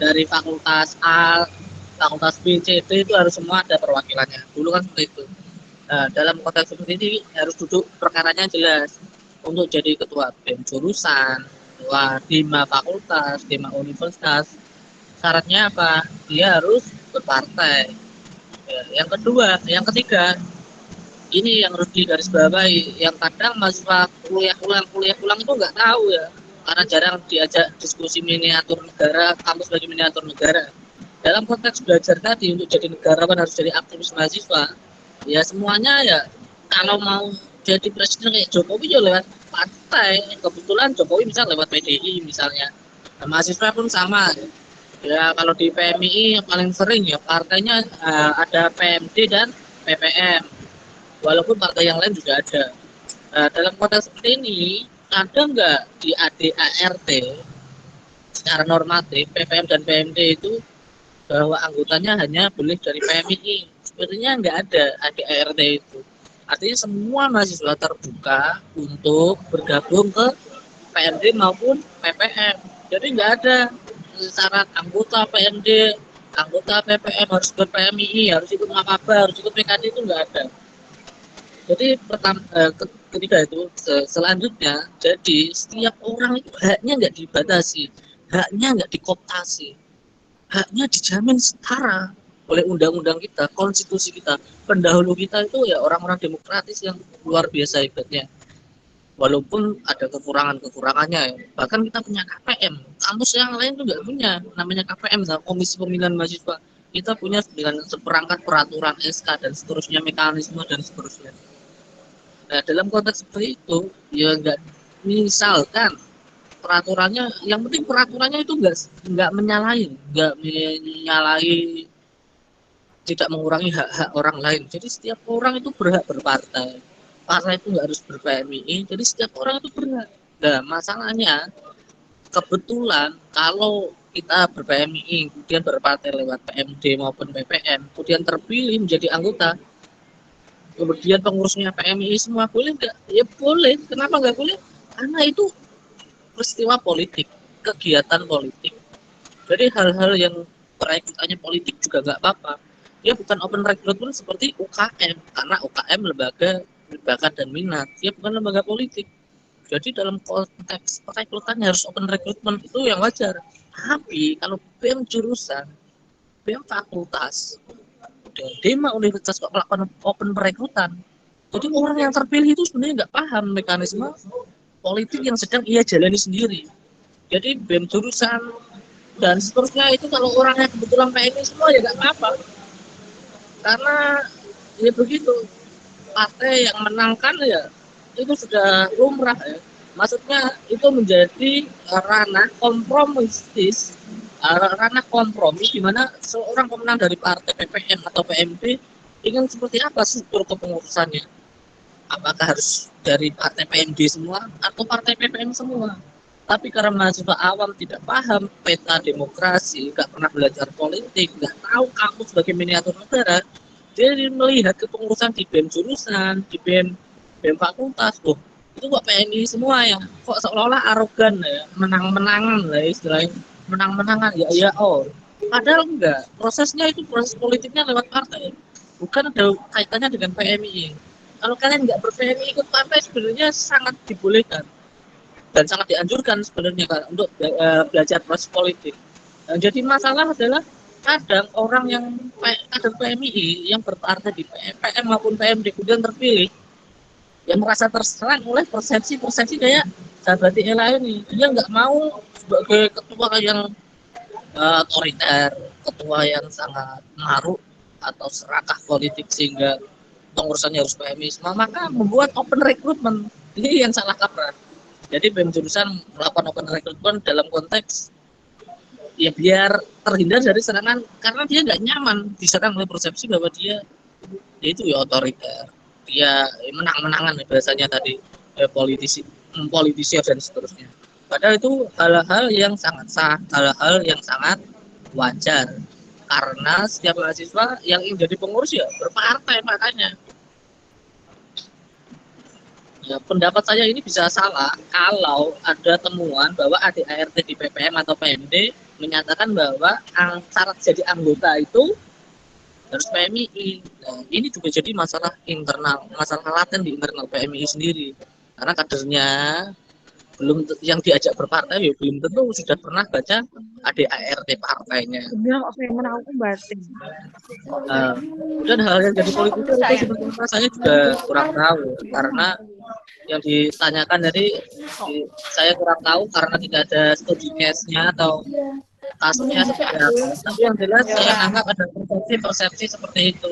dari fakultas A, fakultas B, C, D itu harus semua ada perwakilannya. Dulu kan seperti itu. Nah, dalam konteks seperti ini harus duduk perkaranya jelas. Untuk jadi ketua BEM jurusan, ketua DEMA fakultas, DEMA universitas, syaratnya apa? Dia harus berpartai. Ya, yang ketiga, ini yang harus digarisbawahi. Yang kadang mahasiswa kuliah ulang itu nggak tahu ya, karena jarang diajak diskusi miniatur negara, kampus bagi miniatur negara. Dalam konteks belajar tadi untuk jadi negarawan harus jadi aktivis mahasiswa. Ya semuanya ya, kalau mau jadi presiden kayak Jokowi ya lewat partai. Kebetulan Jokowi bisa lewat PDI misalnya. Nah, mahasiswa pun sama. Ya kalau di PMI yang paling sering ya partainya ada PMD dan PPM. Walaupun partai yang lain juga ada. Dalam konteks seperti ini, ada nggak di ADART secara normatif PPM dan PMD itu bahwa anggotanya hanya boleh dari PMI? Sebenarnya nggak ada ADART itu. Artinya semua mahasiswa terbuka untuk bergabung ke PMD maupun PPM. Jadi nggak ada syarat anggota PMD, anggota PPM harus ikut PMI, harus ikut Makabar, harus ikut PKD, itu nggak ada. Jadi ketiga itu selanjutnya, jadi setiap orang itu haknya nggak dibatasi, haknya nggak dikooptasi, haknya dijamin setara oleh undang-undang kita, konstitusi kita, pendahulu kita itu ya orang-orang demokratis yang luar biasa hebatnya. Walaupun ada kekurangannya ya. Bahkan kita punya KPM, kampus yang lain tuh nggak punya, namanya KPM, Komisi Pemilihan Mahasiswa. Kita punya dengan seperangkat peraturan SK dan seterusnya, mekanisme dan seterusnya. Nah, dalam konteks seperti itu, ya nggak, misalkan peraturannya, yang penting peraturannya itu nggak menyalahi, tidak mengurangi hak-hak orang lain. Jadi setiap orang itu berhak berpartai. Partai itu nggak harus ber-PMI, jadi setiap orang itu berhak. Nah, masalahnya kebetulan kalau kita ber-PMI, kemudian berpartai lewat PMD maupun PPM, kemudian terpilih menjadi anggota, kemudian pengurusnya PMI semua boleh nggak? Ya boleh. Kenapa nggak boleh? Karena itu peristiwa politik, kegiatan politik. Jadi hal-hal yang perekrutannya politik juga nggak apa-apa. Ya bukan open recruitment seperti UKM, karena UKM lembaga bakat dan minat, dia bukan lembaga politik. Jadi dalam konteks perekrutannya harus open recruitment, itu yang wajar. Tapi kalau BEM jurusan, BEM fakultas, DEMA universitas kok melakukan open perekrutan, jadi orang yang terpilih itu sebenarnya nggak paham mekanisme politik yang sedang ia jalani sendiri. Jadi BEM jurusan dan seterusnya itu kalau orangnya kebetulan PNI semua ya nggak apa-apa, karena ya begitu, partai yang menangkan ya itu sudah lumrah ya. Maksudnya itu menjadi ranah kompromistis, ranah kompromi di mana seorang pemenang dari partai PPM atau PMD ingin seperti apa struktur kepengurusannya. Apakah harus dari partai PMD semua atau partai PPM semua? Tapi karena mahasiswa awam tidak paham peta demokrasi, nggak pernah belajar politik, nggak tahu kampus sebagai miniatur negara, dia melihat kepengurusan di BEM jurusan, di BEM fakultas, itu kok PNI semua ya, kok seolah-olah arogan ya, menang-menangan lah istilahnya, menang-menangan ya padahal enggak, prosesnya itu proses politiknya lewat partai, bukan ada kaitannya dengan PMI. Kalau kalian nggak ber-PMI ikut partai sebenarnya sangat dibolehkan dan sangat dianjurkan sebenarnya untuk belajar proses politik. Jadi masalah adalah kadang orang yang kader PMI yang berpartai di PM maupun PMD kemudian terpilih, yang merasa terserang oleh persepsi kayak sahabat Ella ini, dia nggak mau sebagai ketua yang otoriter, ketua yang sangat maruk atau serakah politik sehingga pengurusannya harus PMI semua, maka membuat open recruitment. Ini yang salah kaprah. Jadi BEM jurusan melakukan open recruitment dalam konteks ya biar terhindar dari serangan, karena dia nggak nyaman diserang oleh persepsi bahwa dia itu ya otoriter, dia menang-menangan biasanya tadi politisi, mempolitisir dan seterusnya. Padahal itu hal-hal yang sangat sah, hal-hal yang sangat wajar. Karena setiap mahasiswa yang ingin jadi pengurus ya berpartai makanya. Ya, pendapat saya ini bisa salah kalau ada temuan bahwa ADART di PPM atau PMD menyatakan bahwa syarat jadi anggota itu harus PMI. Nah, ini juga jadi masalah internal, masalah laten di internal PMI sendiri. Karena kadernya belum yang diajak berpartai ya belum tentu sudah pernah baca ADART partainya. Bilang oke, mana aku batin. Dan hal yang jadi politik itu sebetulnya saya juga kurang tahu karena yang ditanyakan tadi saya kurang tahu karena tidak ada studi case-nya atau kasusnya seperti apa. Tapi yang jelas saya anggap ada persepsi seperti itu.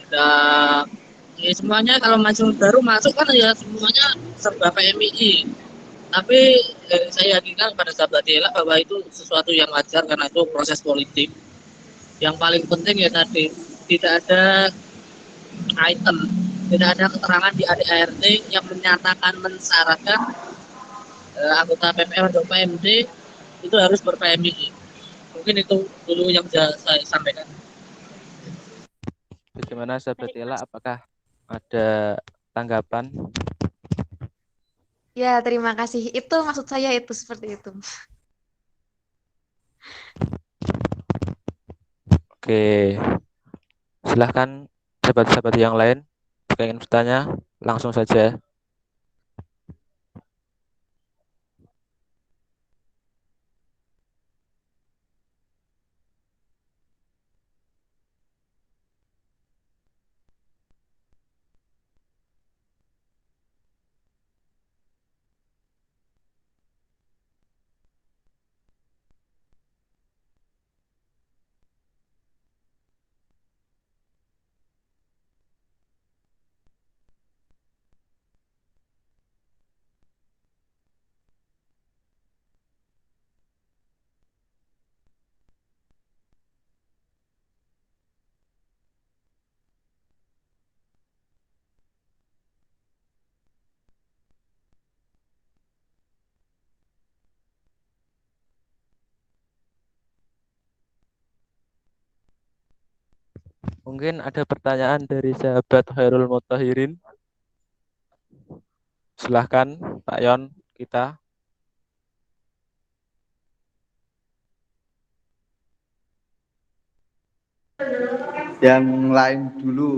Dan ya semuanya kalau maju baru masuk kan ya semuanya serba PMII. Tapi saya yakinkan pada sahabat Dela bahwa itu sesuatu yang wajar karena itu proses politik. Yang paling penting ya tadi tidak ada item, tidak ada keterangan di ADART yang menyatakan mensyaratkan anggota PPM atau PMD itu harus ber-PMI. Mungkin itu dulu yang bisa saya sampaikan. Bagaimana sahabat Ella, apakah ada tanggapan? Ya, terima kasih. Itu maksud saya itu seperti itu. Oke, silahkan sahabat-sahabat yang lain jika ingin bertanya langsung saja. Mungkin ada pertanyaan dari sahabat Khairul Mutahirin. Silahkan Pak Yon, kita. Yang lain dulu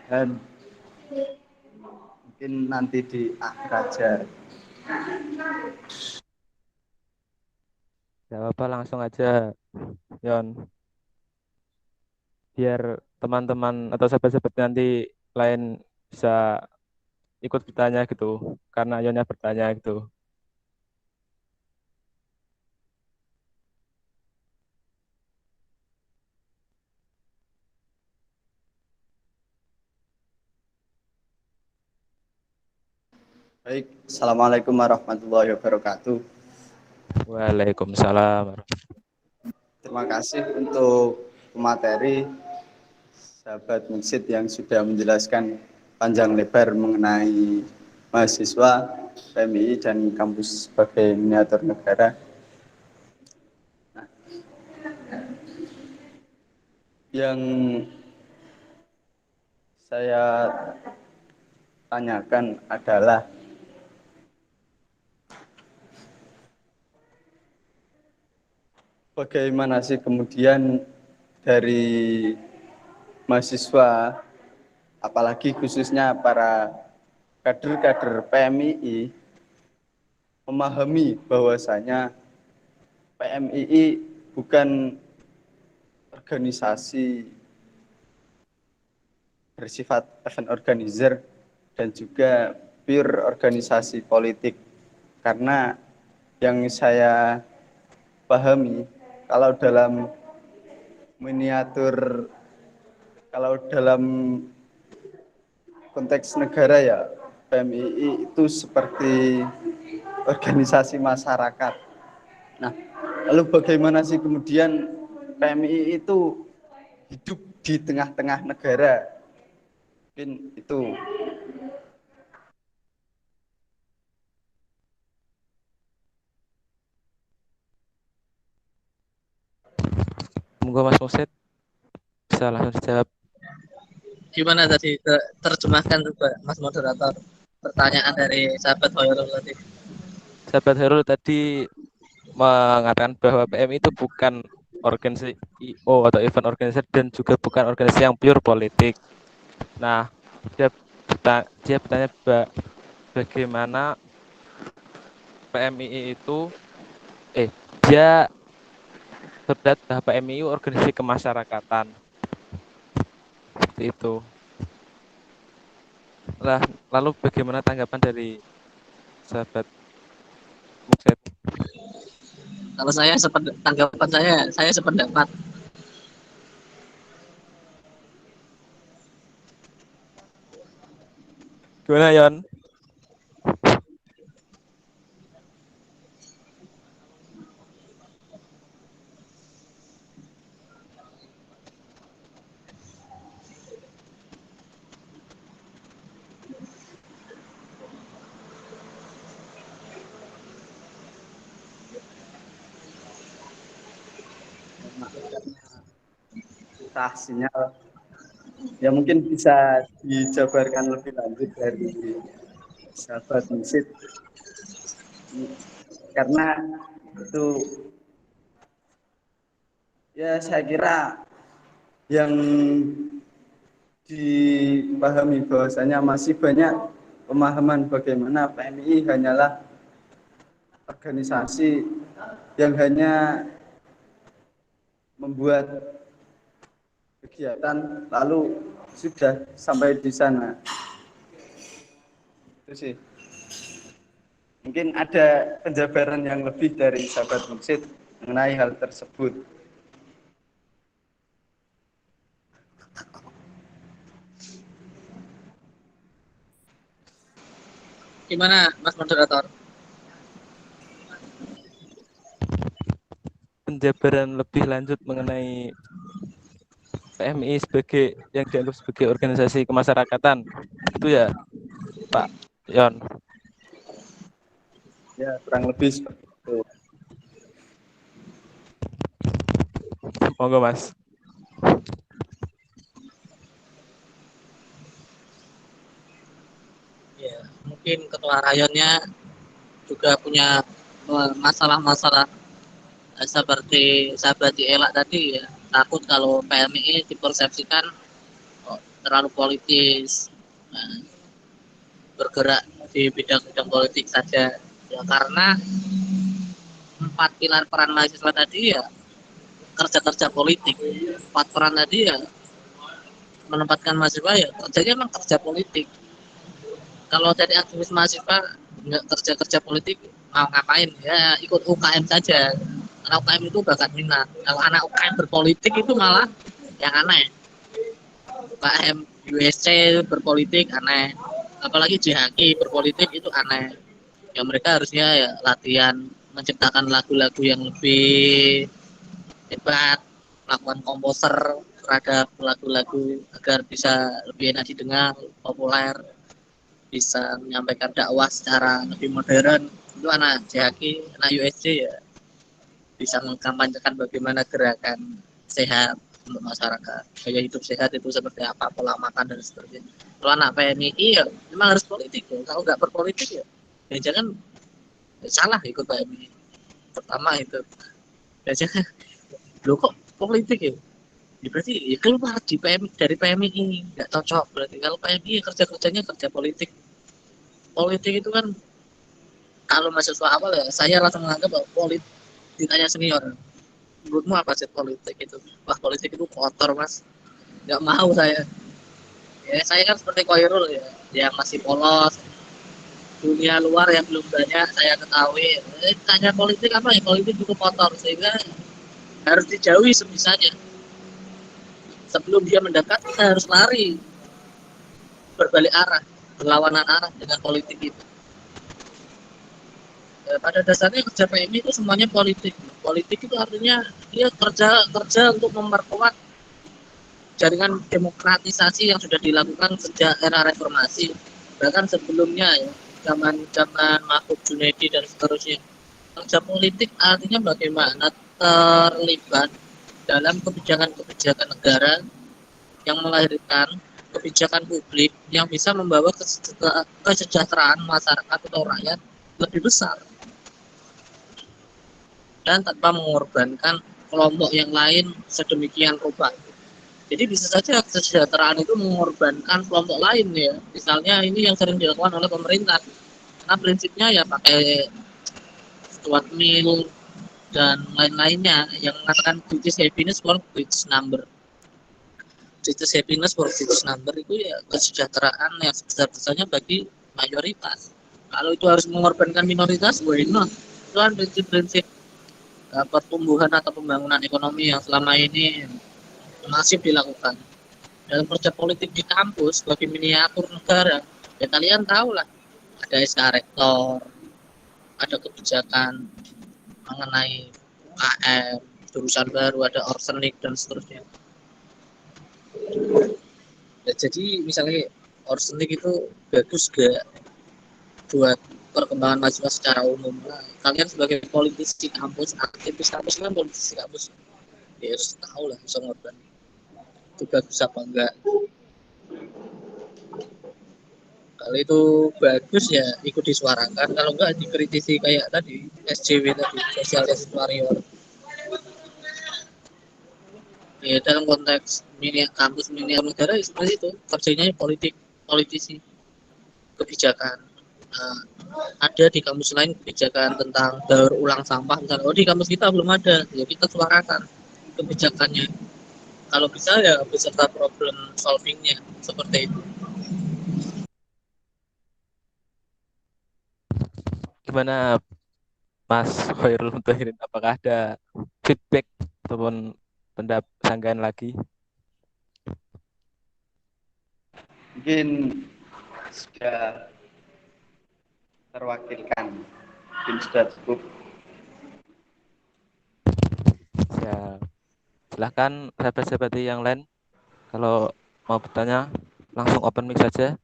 dan mungkin nanti di akhir aja. Jawab apa langsung aja, Yon. Biar teman-teman atau sahabat-sahabat nanti lain bisa ikut bertanya gitu, karena Yonnya bertanya gitu. Baik, Assalamualaikum warahmatullahi wabarakatuh. Waalaikumsalam. Terima kasih untuk pemateri sahabat Muksid yang sudah menjelaskan panjang lebar mengenai mahasiswa, PMI, dan kampus sebagai miniatur negara. Nah, yang saya tanyakan adalah bagaimana sih kemudian dari mahasiswa, apalagi khususnya para kader-kader PMII, memahami bahwasanya PMII bukan organisasi bersifat event organizer dan juga pure organisasi politik. Karena yang saya pahami kalau dalam miniatur, kalau dalam konteks negara ya PMII itu seperti organisasi masyarakat. Nah, lalu bagaimana sih kemudian PMII itu hidup di tengah-tengah negara? Mungkin itu. Monggo Mas Muksid bisa langsung dijawab. Gimana tadi terjemahkan coba Mas moderator pertanyaan dari sahabat Hoyrul tadi. Sahabat Herul tadi mengatakan bahwa PMI itu bukan organisasi IO atau event organizer dan juga bukan organisasi yang pure politik. Nah, dia bertanya bagaimana PMII itu dia berdat bahwa PMII organisasi kemasyarakatan. Seperti itu. Lalu bagaimana tanggapan dari sahabat Muksid? Kalau tanggapan saya sependapat. Gimana Yon? Sinyal ya mungkin bisa dijabarkan lebih lanjut dari sahabat Muksid, karena itu ya saya kira yang dipahami bahwasanya masih banyak pemahaman bagaimana PMI hanyalah organisasi yang hanya membuat kegiatan lalu sudah sampai di sana. Itu sih. Mungkin ada penjabaran yang lebih dari sahabat Muksid mengenai hal tersebut. Gimana Mas moderator? Penjabaran lebih lanjut mengenai PMI sebagai yang dianggap sebagai organisasi kemasyarakatan itu ya Pak Yon. Ya kurang lebih seperti itu. Monggo Mas. Ya, mungkin ketua rayonnya juga punya masalah-masalah seperti sahabat Dielak tadi ya, takut kalau PMI dipersepsikan terlalu politis, bergerak di bidang-bidang politik saja ya, karena 4 pilar peran mahasiswa tadi ya kerja-kerja politik. 4 peran tadi ya menempatkan mahasiswa ya kerjanya memang kerja politik. Kalau jadi aktivis mahasiswa nggak kerja-kerja politik mau ngapain ya, ikut UKM saja, karena UKM itu bakat minat. Kalau anak UKM berpolitik itu malah yang aneh. UKM USC berpolitik aneh, apalagi JHQ berpolitik itu aneh ya. Mereka harusnya ya latihan menciptakan lagu-lagu yang lebih hebat, melakukan komposer terhadap lagu-lagu agar bisa lebih enak didengar, populer, bisa menyampaikan dakwah secara lebih modern. Itu anak JHQ, anak USC ya bisa mengkampanyekan bagaimana gerakan sehat untuk masyarakat, gaya hidup sehat itu seperti apa, pola makan dan sebagainya. Kalau anak PMI ya memang harus politik ya. Kalau nggak berpolitik ya jangan salah ikut PMI. Pertama itu ya jangan, lo kok politik ya, ya berarti ya keluar di PMI, dari PMI ini nggak cocok. Berarti kalau PMI kerja-kerjanya kerja politik. Politik itu kan kalau mahasiswa awal ya saya langsung menganggap bahwa politik ditanya senior, menurutmu apa sih politik itu? Wah politik itu kotor mas, nggak mau saya. Ya saya kan seperti Koirul ya, yang masih polos, dunia luar yang belum banyak saya ketahui. Tanya politik apa ya, politik itu kotor, sehingga harus dijauhi sebisanya. Sebelum dia mendekat, kita harus lari berbalik arah, berlawanan arah dengan politik itu. Pada dasarnya kerja PMI itu semuanya politik. Politik itu artinya dia kerja untuk memperkuat jaringan demokratisasi yang sudah dilakukan sejak era reformasi, bahkan sebelumnya ya, zaman Mahfud Junedi dan seterusnya. Kerja politik artinya bagaimana terlibat dalam kebijakan-kebijakan negara yang melahirkan kebijakan publik yang bisa membawa kesejahteraan masyarakat atau rakyat lebih besar dan tanpa mengorbankan kelompok yang lain sedemikian rupa. Jadi bisa saja kesejahteraan itu mengorbankan kelompok lain ya. Misalnya ini yang sering dilakukan oleh pemerintah. Karena prinsipnya ya pakai Stuart Mill dan lain-lainnya yang mengatakan British happiness for British number. British happiness for British number itu ya kesejahteraan yang sebesar-besarnya bagi mayoritas. Kalau itu harus mengorbankan minoritas, why not? Itu kan prinsip-prinsip pertumbuhan atau pembangunan ekonomi yang selama ini masif dilakukan. Dalam kerja politik di kampus sebagai miniatur negara, ya kalian tahu lah, ada SK Rektor, ada kebijakan mengenai AM, jurusan baru, ada Orsenik dan seterusnya. Ya, jadi misalnya Orsenik itu bagus gak buat perkembangan mahasiswa secara umum. Nah, kalian sebagai politisi kampus, aktivis kampus kan politisi kampus, ya harus tahu lah bisa ngorban. Itu bagus apa enggak. Kalau itu bagus ya ikut disuarakan, kalau enggak dikritisi kayak tadi SJW tadi, social justice warrior. Ya dalam konteks kampus miniatur negara ya seperti itu, kerjanya politisi kebijakan. Ada di kampus lain kebijakan tentang daur ulang sampah misalnya, oh di kampus kita belum ada, ya kita suarakan kebijakannya. Kalau bisa ya beserta problem solvingnya seperti itu. Gimana Mas Khairul Mutahirin? Apakah ada feedback ataupun pendapat sanggahan lagi? Mungkin sudah terwakilkan, mungkin sudah cukup. Ya, silahkan sahabat-sahabat yang lain kalau mau bertanya langsung open mic saja.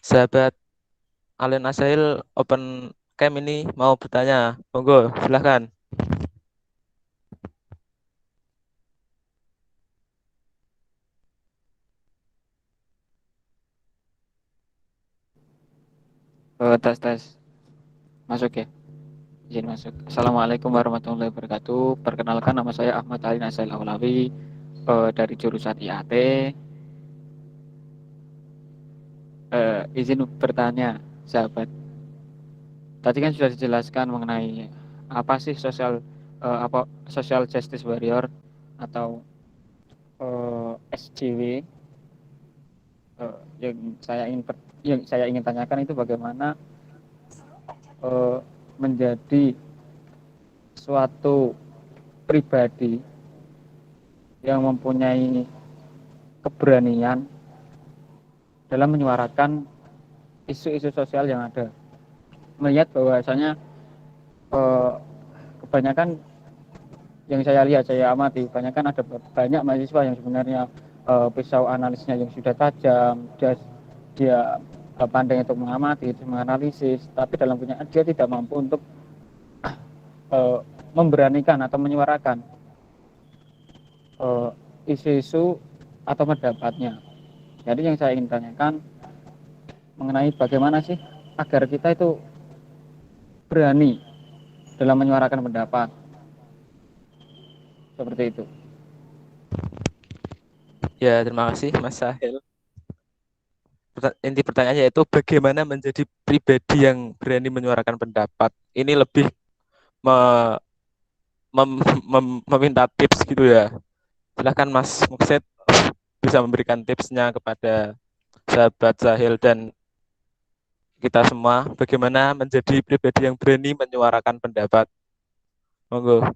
Sahabat Alen Asail open cam ini mau bertanya, monggo silahkan. Tes. Masuk ya? Izin masuk. Assalamualaikum warahmatullahi wabarakatuh. Perkenalkan, nama saya Ahmad Ali Nasail Aulawi dari jurusan IAT. Izin bertanya, sahabat. Tadi kan sudah dijelaskan mengenai apa sih social justice warrior atau SJW. Yang saya ingin tanyakan itu bagaimana menjadi suatu pribadi yang mempunyai keberanian dalam menyuarakan isu-isu sosial yang ada. Melihat bahwasanya kebanyakan yang saya lihat, saya amati, kebanyakan ada banyak mahasiswa yang sebenarnya pisau analisnya yang sudah tajam, dia pandai untuk mengamati, menganalisis, tapi dalam kenyataan dia tidak mampu untuk memberanikan atau menyuarakan isu-isu atau pendapatnya. Jadi yang saya ingin tanyakan mengenai bagaimana sih agar kita itu berani dalam menyuarakan pendapat seperti itu. Ya, terima kasih Mas Sahil. Inti pertanyaannya yaitu bagaimana menjadi pribadi yang berani menyuarakan pendapat. Ini lebih me- meminta tips gitu ya. Silahkan Mas Mukset bisa memberikan tipsnya kepada sahabat Sahil dan kita semua bagaimana menjadi pribadi yang berani menyuarakan pendapat. Monggo.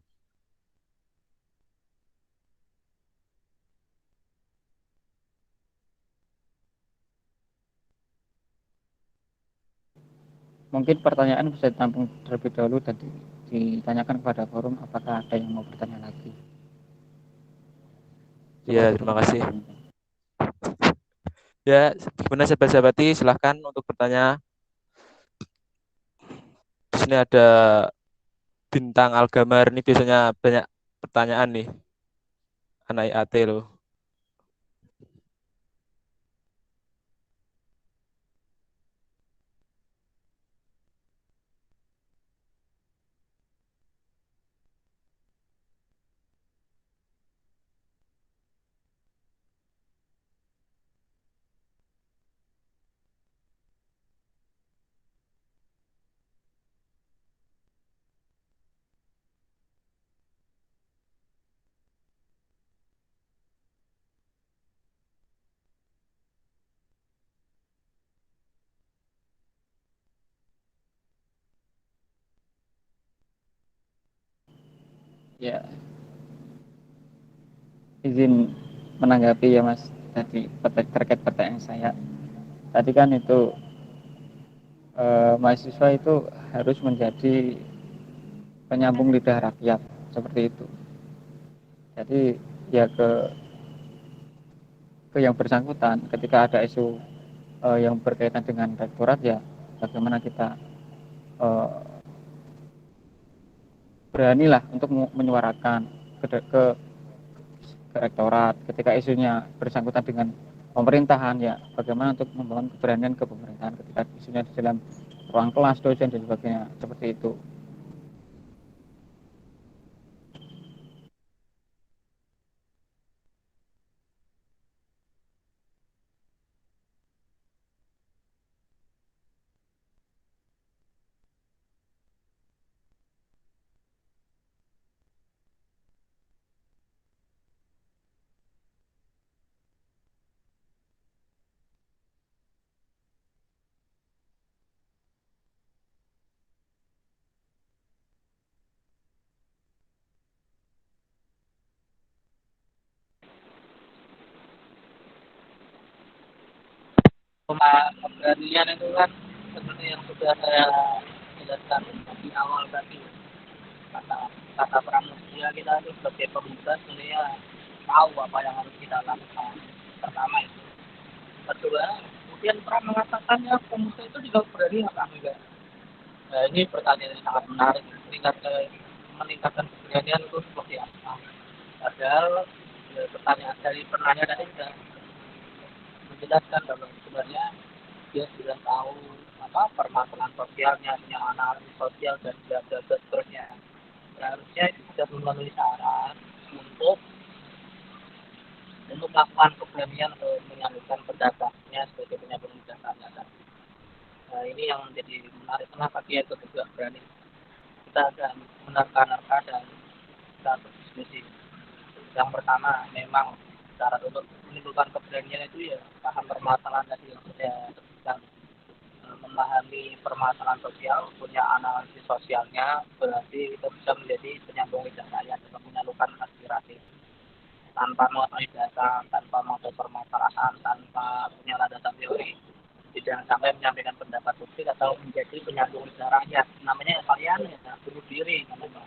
Mungkin pertanyaan bisa ditampung terlebih dahulu dan ditanyakan kepada forum apakah ada yang mau bertanya lagi. Ya, terima kasih. Ya, gimana sahabat-sahabati, silahkan untuk bertanya. Di sini ada Bintang Algamar, ini biasanya banyak pertanyaan nih. Anak IAT loh. Ya, izin menanggapi ya Mas tadi terkait pertanyaan saya. Tadi kan itu mahasiswa itu harus menjadi penyambung lidah rakyat seperti itu. Jadi ya ke yang bersangkutan ketika ada isu yang berkaitan dengan rektorat ya bagaimana kita beranilah untuk menyuarakan ke rektorat ketika isunya bersangkutan dengan pemerintahan ya bagaimana untuk membangun keberanian ke pemerintahan ketika isunya di dalam ruang kelas dosen dan sebagainya seperti itu. Keberanian itu kan seperti yang sudah saya jelaskan di awal tadi, kata kata pramudia kita itu sebagai pemuda sebenarnya tahu apa yang harus kita lakukan. Pertama itu. Kedua, kemudian pernah mengatakannya pemuda itu juga berani apa enggak? Nah, ini pertanyaan yang sangat menarik. Meningkatkan keberanian itu seperti apa? Padahal pertanyaan dari penanya tadi sudah menjelaskan bahwa sebenarnya dia sudah tahu apa permasalahan sosialnya, punya analisis sosial dan bla bla bla seterusnya. Seharusnya itu sudah memenuhi syarat untuk melakukan keberanian atau menyalurkan pendapatnya sebagai penyambung lidah rakyat. Nah, ini yang menjadi menarik kenapa dia itu juga berani. Kita akan menerka-nerka dan kita berdiskusi. Yang pertama memang cara untuk menimbulkan keberanian itu ya paham permasalahan tadi yang saya sebutkan. Memahami permasalahan sosial, punya analisis sosialnya, berarti kita bisa menjadi penyambung lidah rakyat atau menyalurkan aspirasi tanpa mengetahui data, tanpa mengetahui permasalahan, tanpa punya landasan teori, tidak sampai menyampaikan pendapat publik atau menjadi penyambung lidah rakyat. Namanya kalian ya bunuh diri, namanya.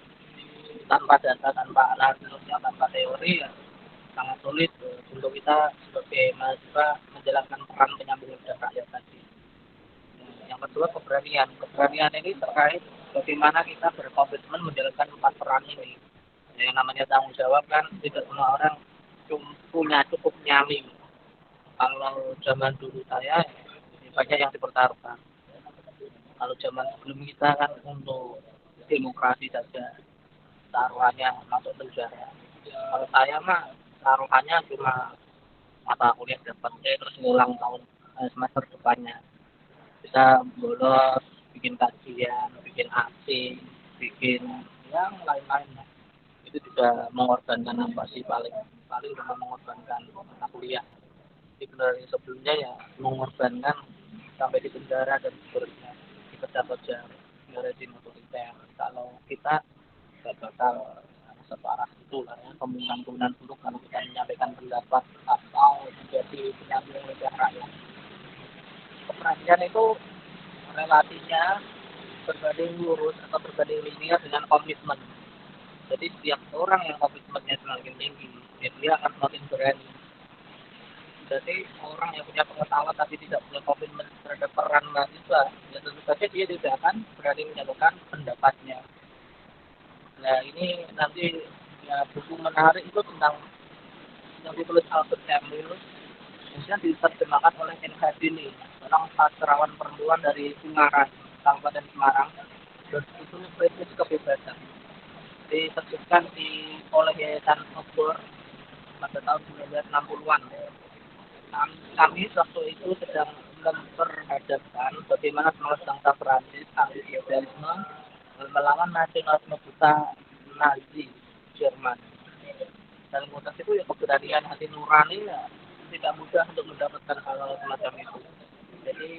Tanpa data, tanpa analisis sosial, tanpa teori ya sangat sulit untuk kita sebagai mahasiswa menjalankan peran penyambung lidah rakyat tadi. Yang kedua keberanian. Keberanian ini terkait bagaimana kita berkomitmen menjalankan empat peran ini. Yang namanya tanggung jawab kan tidak semua orang punya cukup nyali. Kalau zaman dulu saya banyak yang dipertaruhkan. Kalau zaman sebelum kita kan untuk demokrasi saja taruhannya masuk penjara. Kalau saya mah taruhannya cuma mata kuliah dapat terus ngulang tahun semester depannya. Bisa bolos, bikin kajian, bikin aksi, bikin yang lain-lain. Itu juga mengorbankan apa sih paling paling cuma mengorbankan mata kuliah. Di generasi sebelumnya ya mengorbankan sampai di penjara dan seterusnya dikerja-kerja rezim otoriter. Kalau kita nggak bakal separah itu lah ya, kemungkinan buruk kalau kita menyampaikan pendapat atau menjadi penyambung lidah rakyat. Keberanian itu relasinya berbanding lurus atau berbanding linear dengan komitmen. Jadi setiap orang yang komitmennya semakin tinggi, ya dia akan semakin berani. Jadi orang yang punya pengetahuan tapi tidak punya komitmen terhadap peran mahasiswa, ya tentu saja dia tidak akan berani menyalurkan pendapatnya. Nah ini nanti ya buku menarik itu tentang yang ditulis Albert Camus, kemudian diterjemahkan oleh N. Hadini, seorang sastrawan perempuan dari Ungaran, Kabupaten Semarang, dan itu kritis kebebasan. Diterbitkan oleh Yayasan Obor pada tahun 1960-an. Kami waktu itu sedang memperhadapkan bagaimana semangat bangsa Perancis anti feodalisme melawan nasionalisme buta Nazi Jerman. Dalam konteks itu ya keberanian hati nurani ya tidak mudah untuk mendapatkan hal semacam itu. Jadi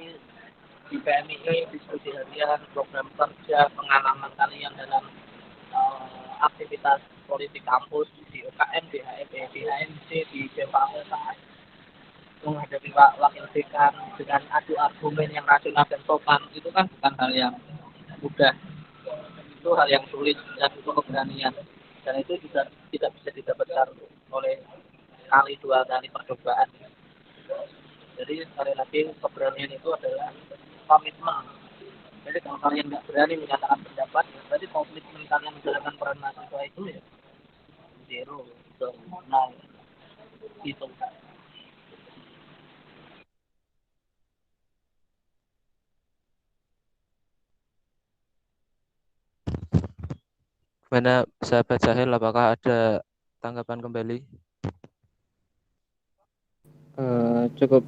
di PMII diskusi harian, program kerja, pengalaman kalian dalam aktivitas politik kampus di UKM, di HMP, di HMC, di BPAU saat menghadapi wakil dekan dengan adu argumen yang rasional dan sopan itu kan bukan hal yang mudah, itu hal yang sulit dan itu keberanian, dan itu juga tidak bisa didapatkan oleh kali dua kali percobaan. Jadi sekali lagi keberanian itu adalah komitmen. Jadi kalau kalian nggak berani menyatakan pendapat, ya berarti komitmen kalian menjalankan peran mahasiswa itu ya zero, nol gitu. Mana sahabat Sahil, apakah ada tanggapan kembali? Cukup.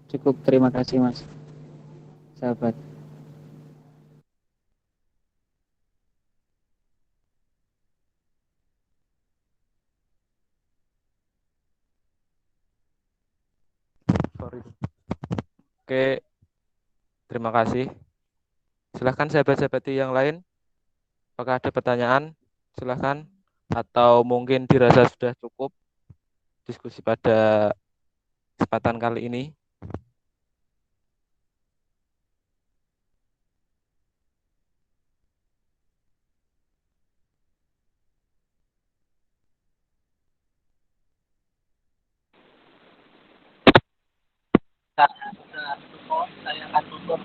Cukup, terima kasih Mas sahabat. Oke, terima kasih. Silahkan sahabat-sahabat yang lain, apakah ada pertanyaan? Silahkan. Atau mungkin dirasa sudah cukup diskusi pada kesempatan kali ini. Saya akan tutup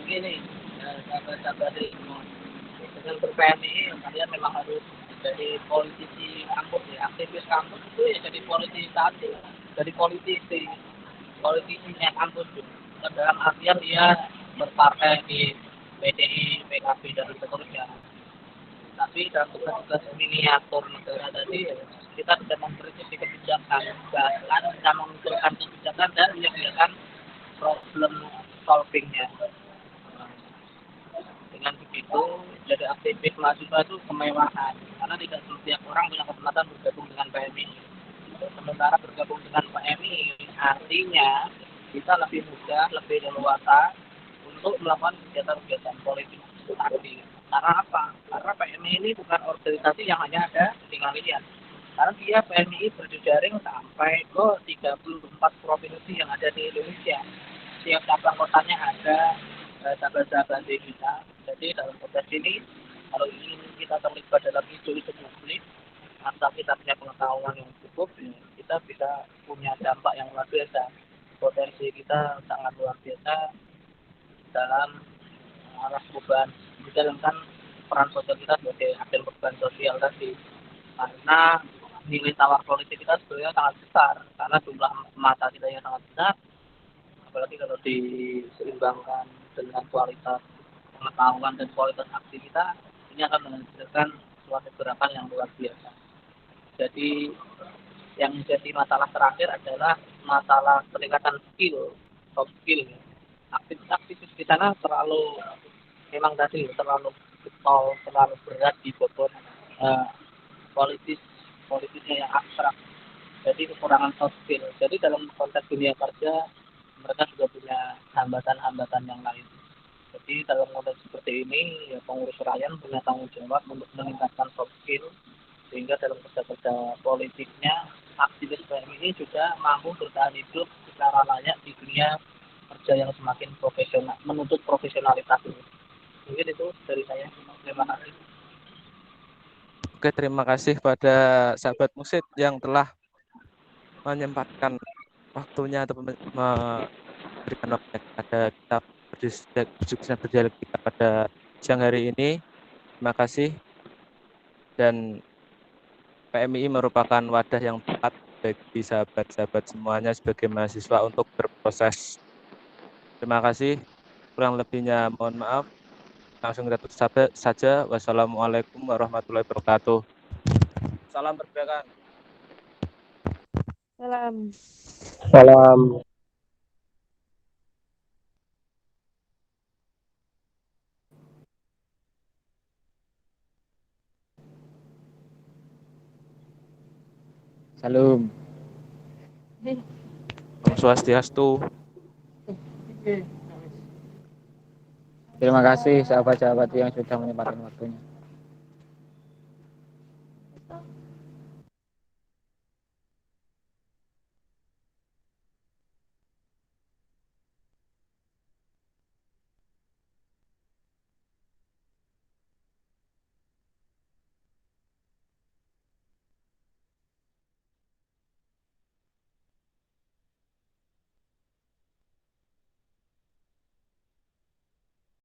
begini, sahabat-sahabat dengan ber-PMI kalian memang harus jadi politisi kampus ya, aktivis kampus itu ya jadi politisasi, jadi politisinya kampus itu. Dalam artian dia berpartai di PDI, PKB dan seterusnya. Tapi dalam tugas-tugas miniatur negara tadi kita tidak mengkritisi kebijakan, bahkan kita mengusulkan kebijakan dan menyediakan problem solvingnya. Dengan begitu jadi aktivis mahasiswa itu kemewahan karena tidak setiap orang punya kesempatan bergabung dengan PMI. Sementara bergabung dengan PMI artinya kita lebih mudah, lebih leluasa untuk melakukan kegiatan-kegiatan politik tadi. Karena apa? Karena PMI ini bukan organisasi yang hanya ada di kalian. Karena dia PMI berjejaring sampai ke 34 provinsi yang ada di Indonesia. Setiap cabang kotanya ada sahabat-sahabat kita. Jadi dalam konteks ini, kalau ingin kita terlibat dalam isu-isu publik, atau kita punya pengetahuan yang cukup, kita bisa punya dampak yang luar biasa. Potensi kita sangat luar biasa dalam arah perubahan menjalankan peran sosial kita sebagai agen perubahan sosial tadi. Karena nilai tawar politik kita sebenarnya sangat besar karena jumlah masa kita yang sangat besar, apalagi kalau diseimbangkan dengan kualitas pengetahuan dan kualitas aksi kita, ini akan menghasilkan suatu gerakan yang luar biasa. Jadi yang menjadi masalah terakhir adalah masalah peningkatan skill, soft skill. Aktivitas di sana memang tadi terlalu getol, terlalu berat di bobot politis politisnya yang abstrak. Jadi kekurangan soft skill. Jadi dalam konteks dunia kerja mereka juga punya hambatan-hambatan yang lain. Jadi dalam konteks seperti ini, ya pengurus rakyat punya tanggung jawab untuk meningkatkan soft skill sehingga dalam kerja-kerja politiknya aktivis PMI juga mampu bertahan hidup secara layak di dunia kerja yang semakin profesional, menuntut profesionalitas ini. Mungkin itu dari saya. Terima kasih. Oke, terima kasih pada sahabat Musid yang telah menyempatkan waktunya atau memberikan waktu kepada kita berdiskusi berdialektika pada siang hari ini. Terima kasih. Dan PMI merupakan wadah yang tepat bagi sahabat-sahabat semuanya sebagai mahasiswa untuk berproses. Terima kasih. Kurang lebihnya mohon maaf. Langsung kita tutup saja. Wassalamualaikum warahmatullahi wabarakatuh. Salam pergerakan. Salam. Salam. Salam. Om Swastiastu. Terima kasih sahabat-sahabat yang sudah menyempatkan waktunya.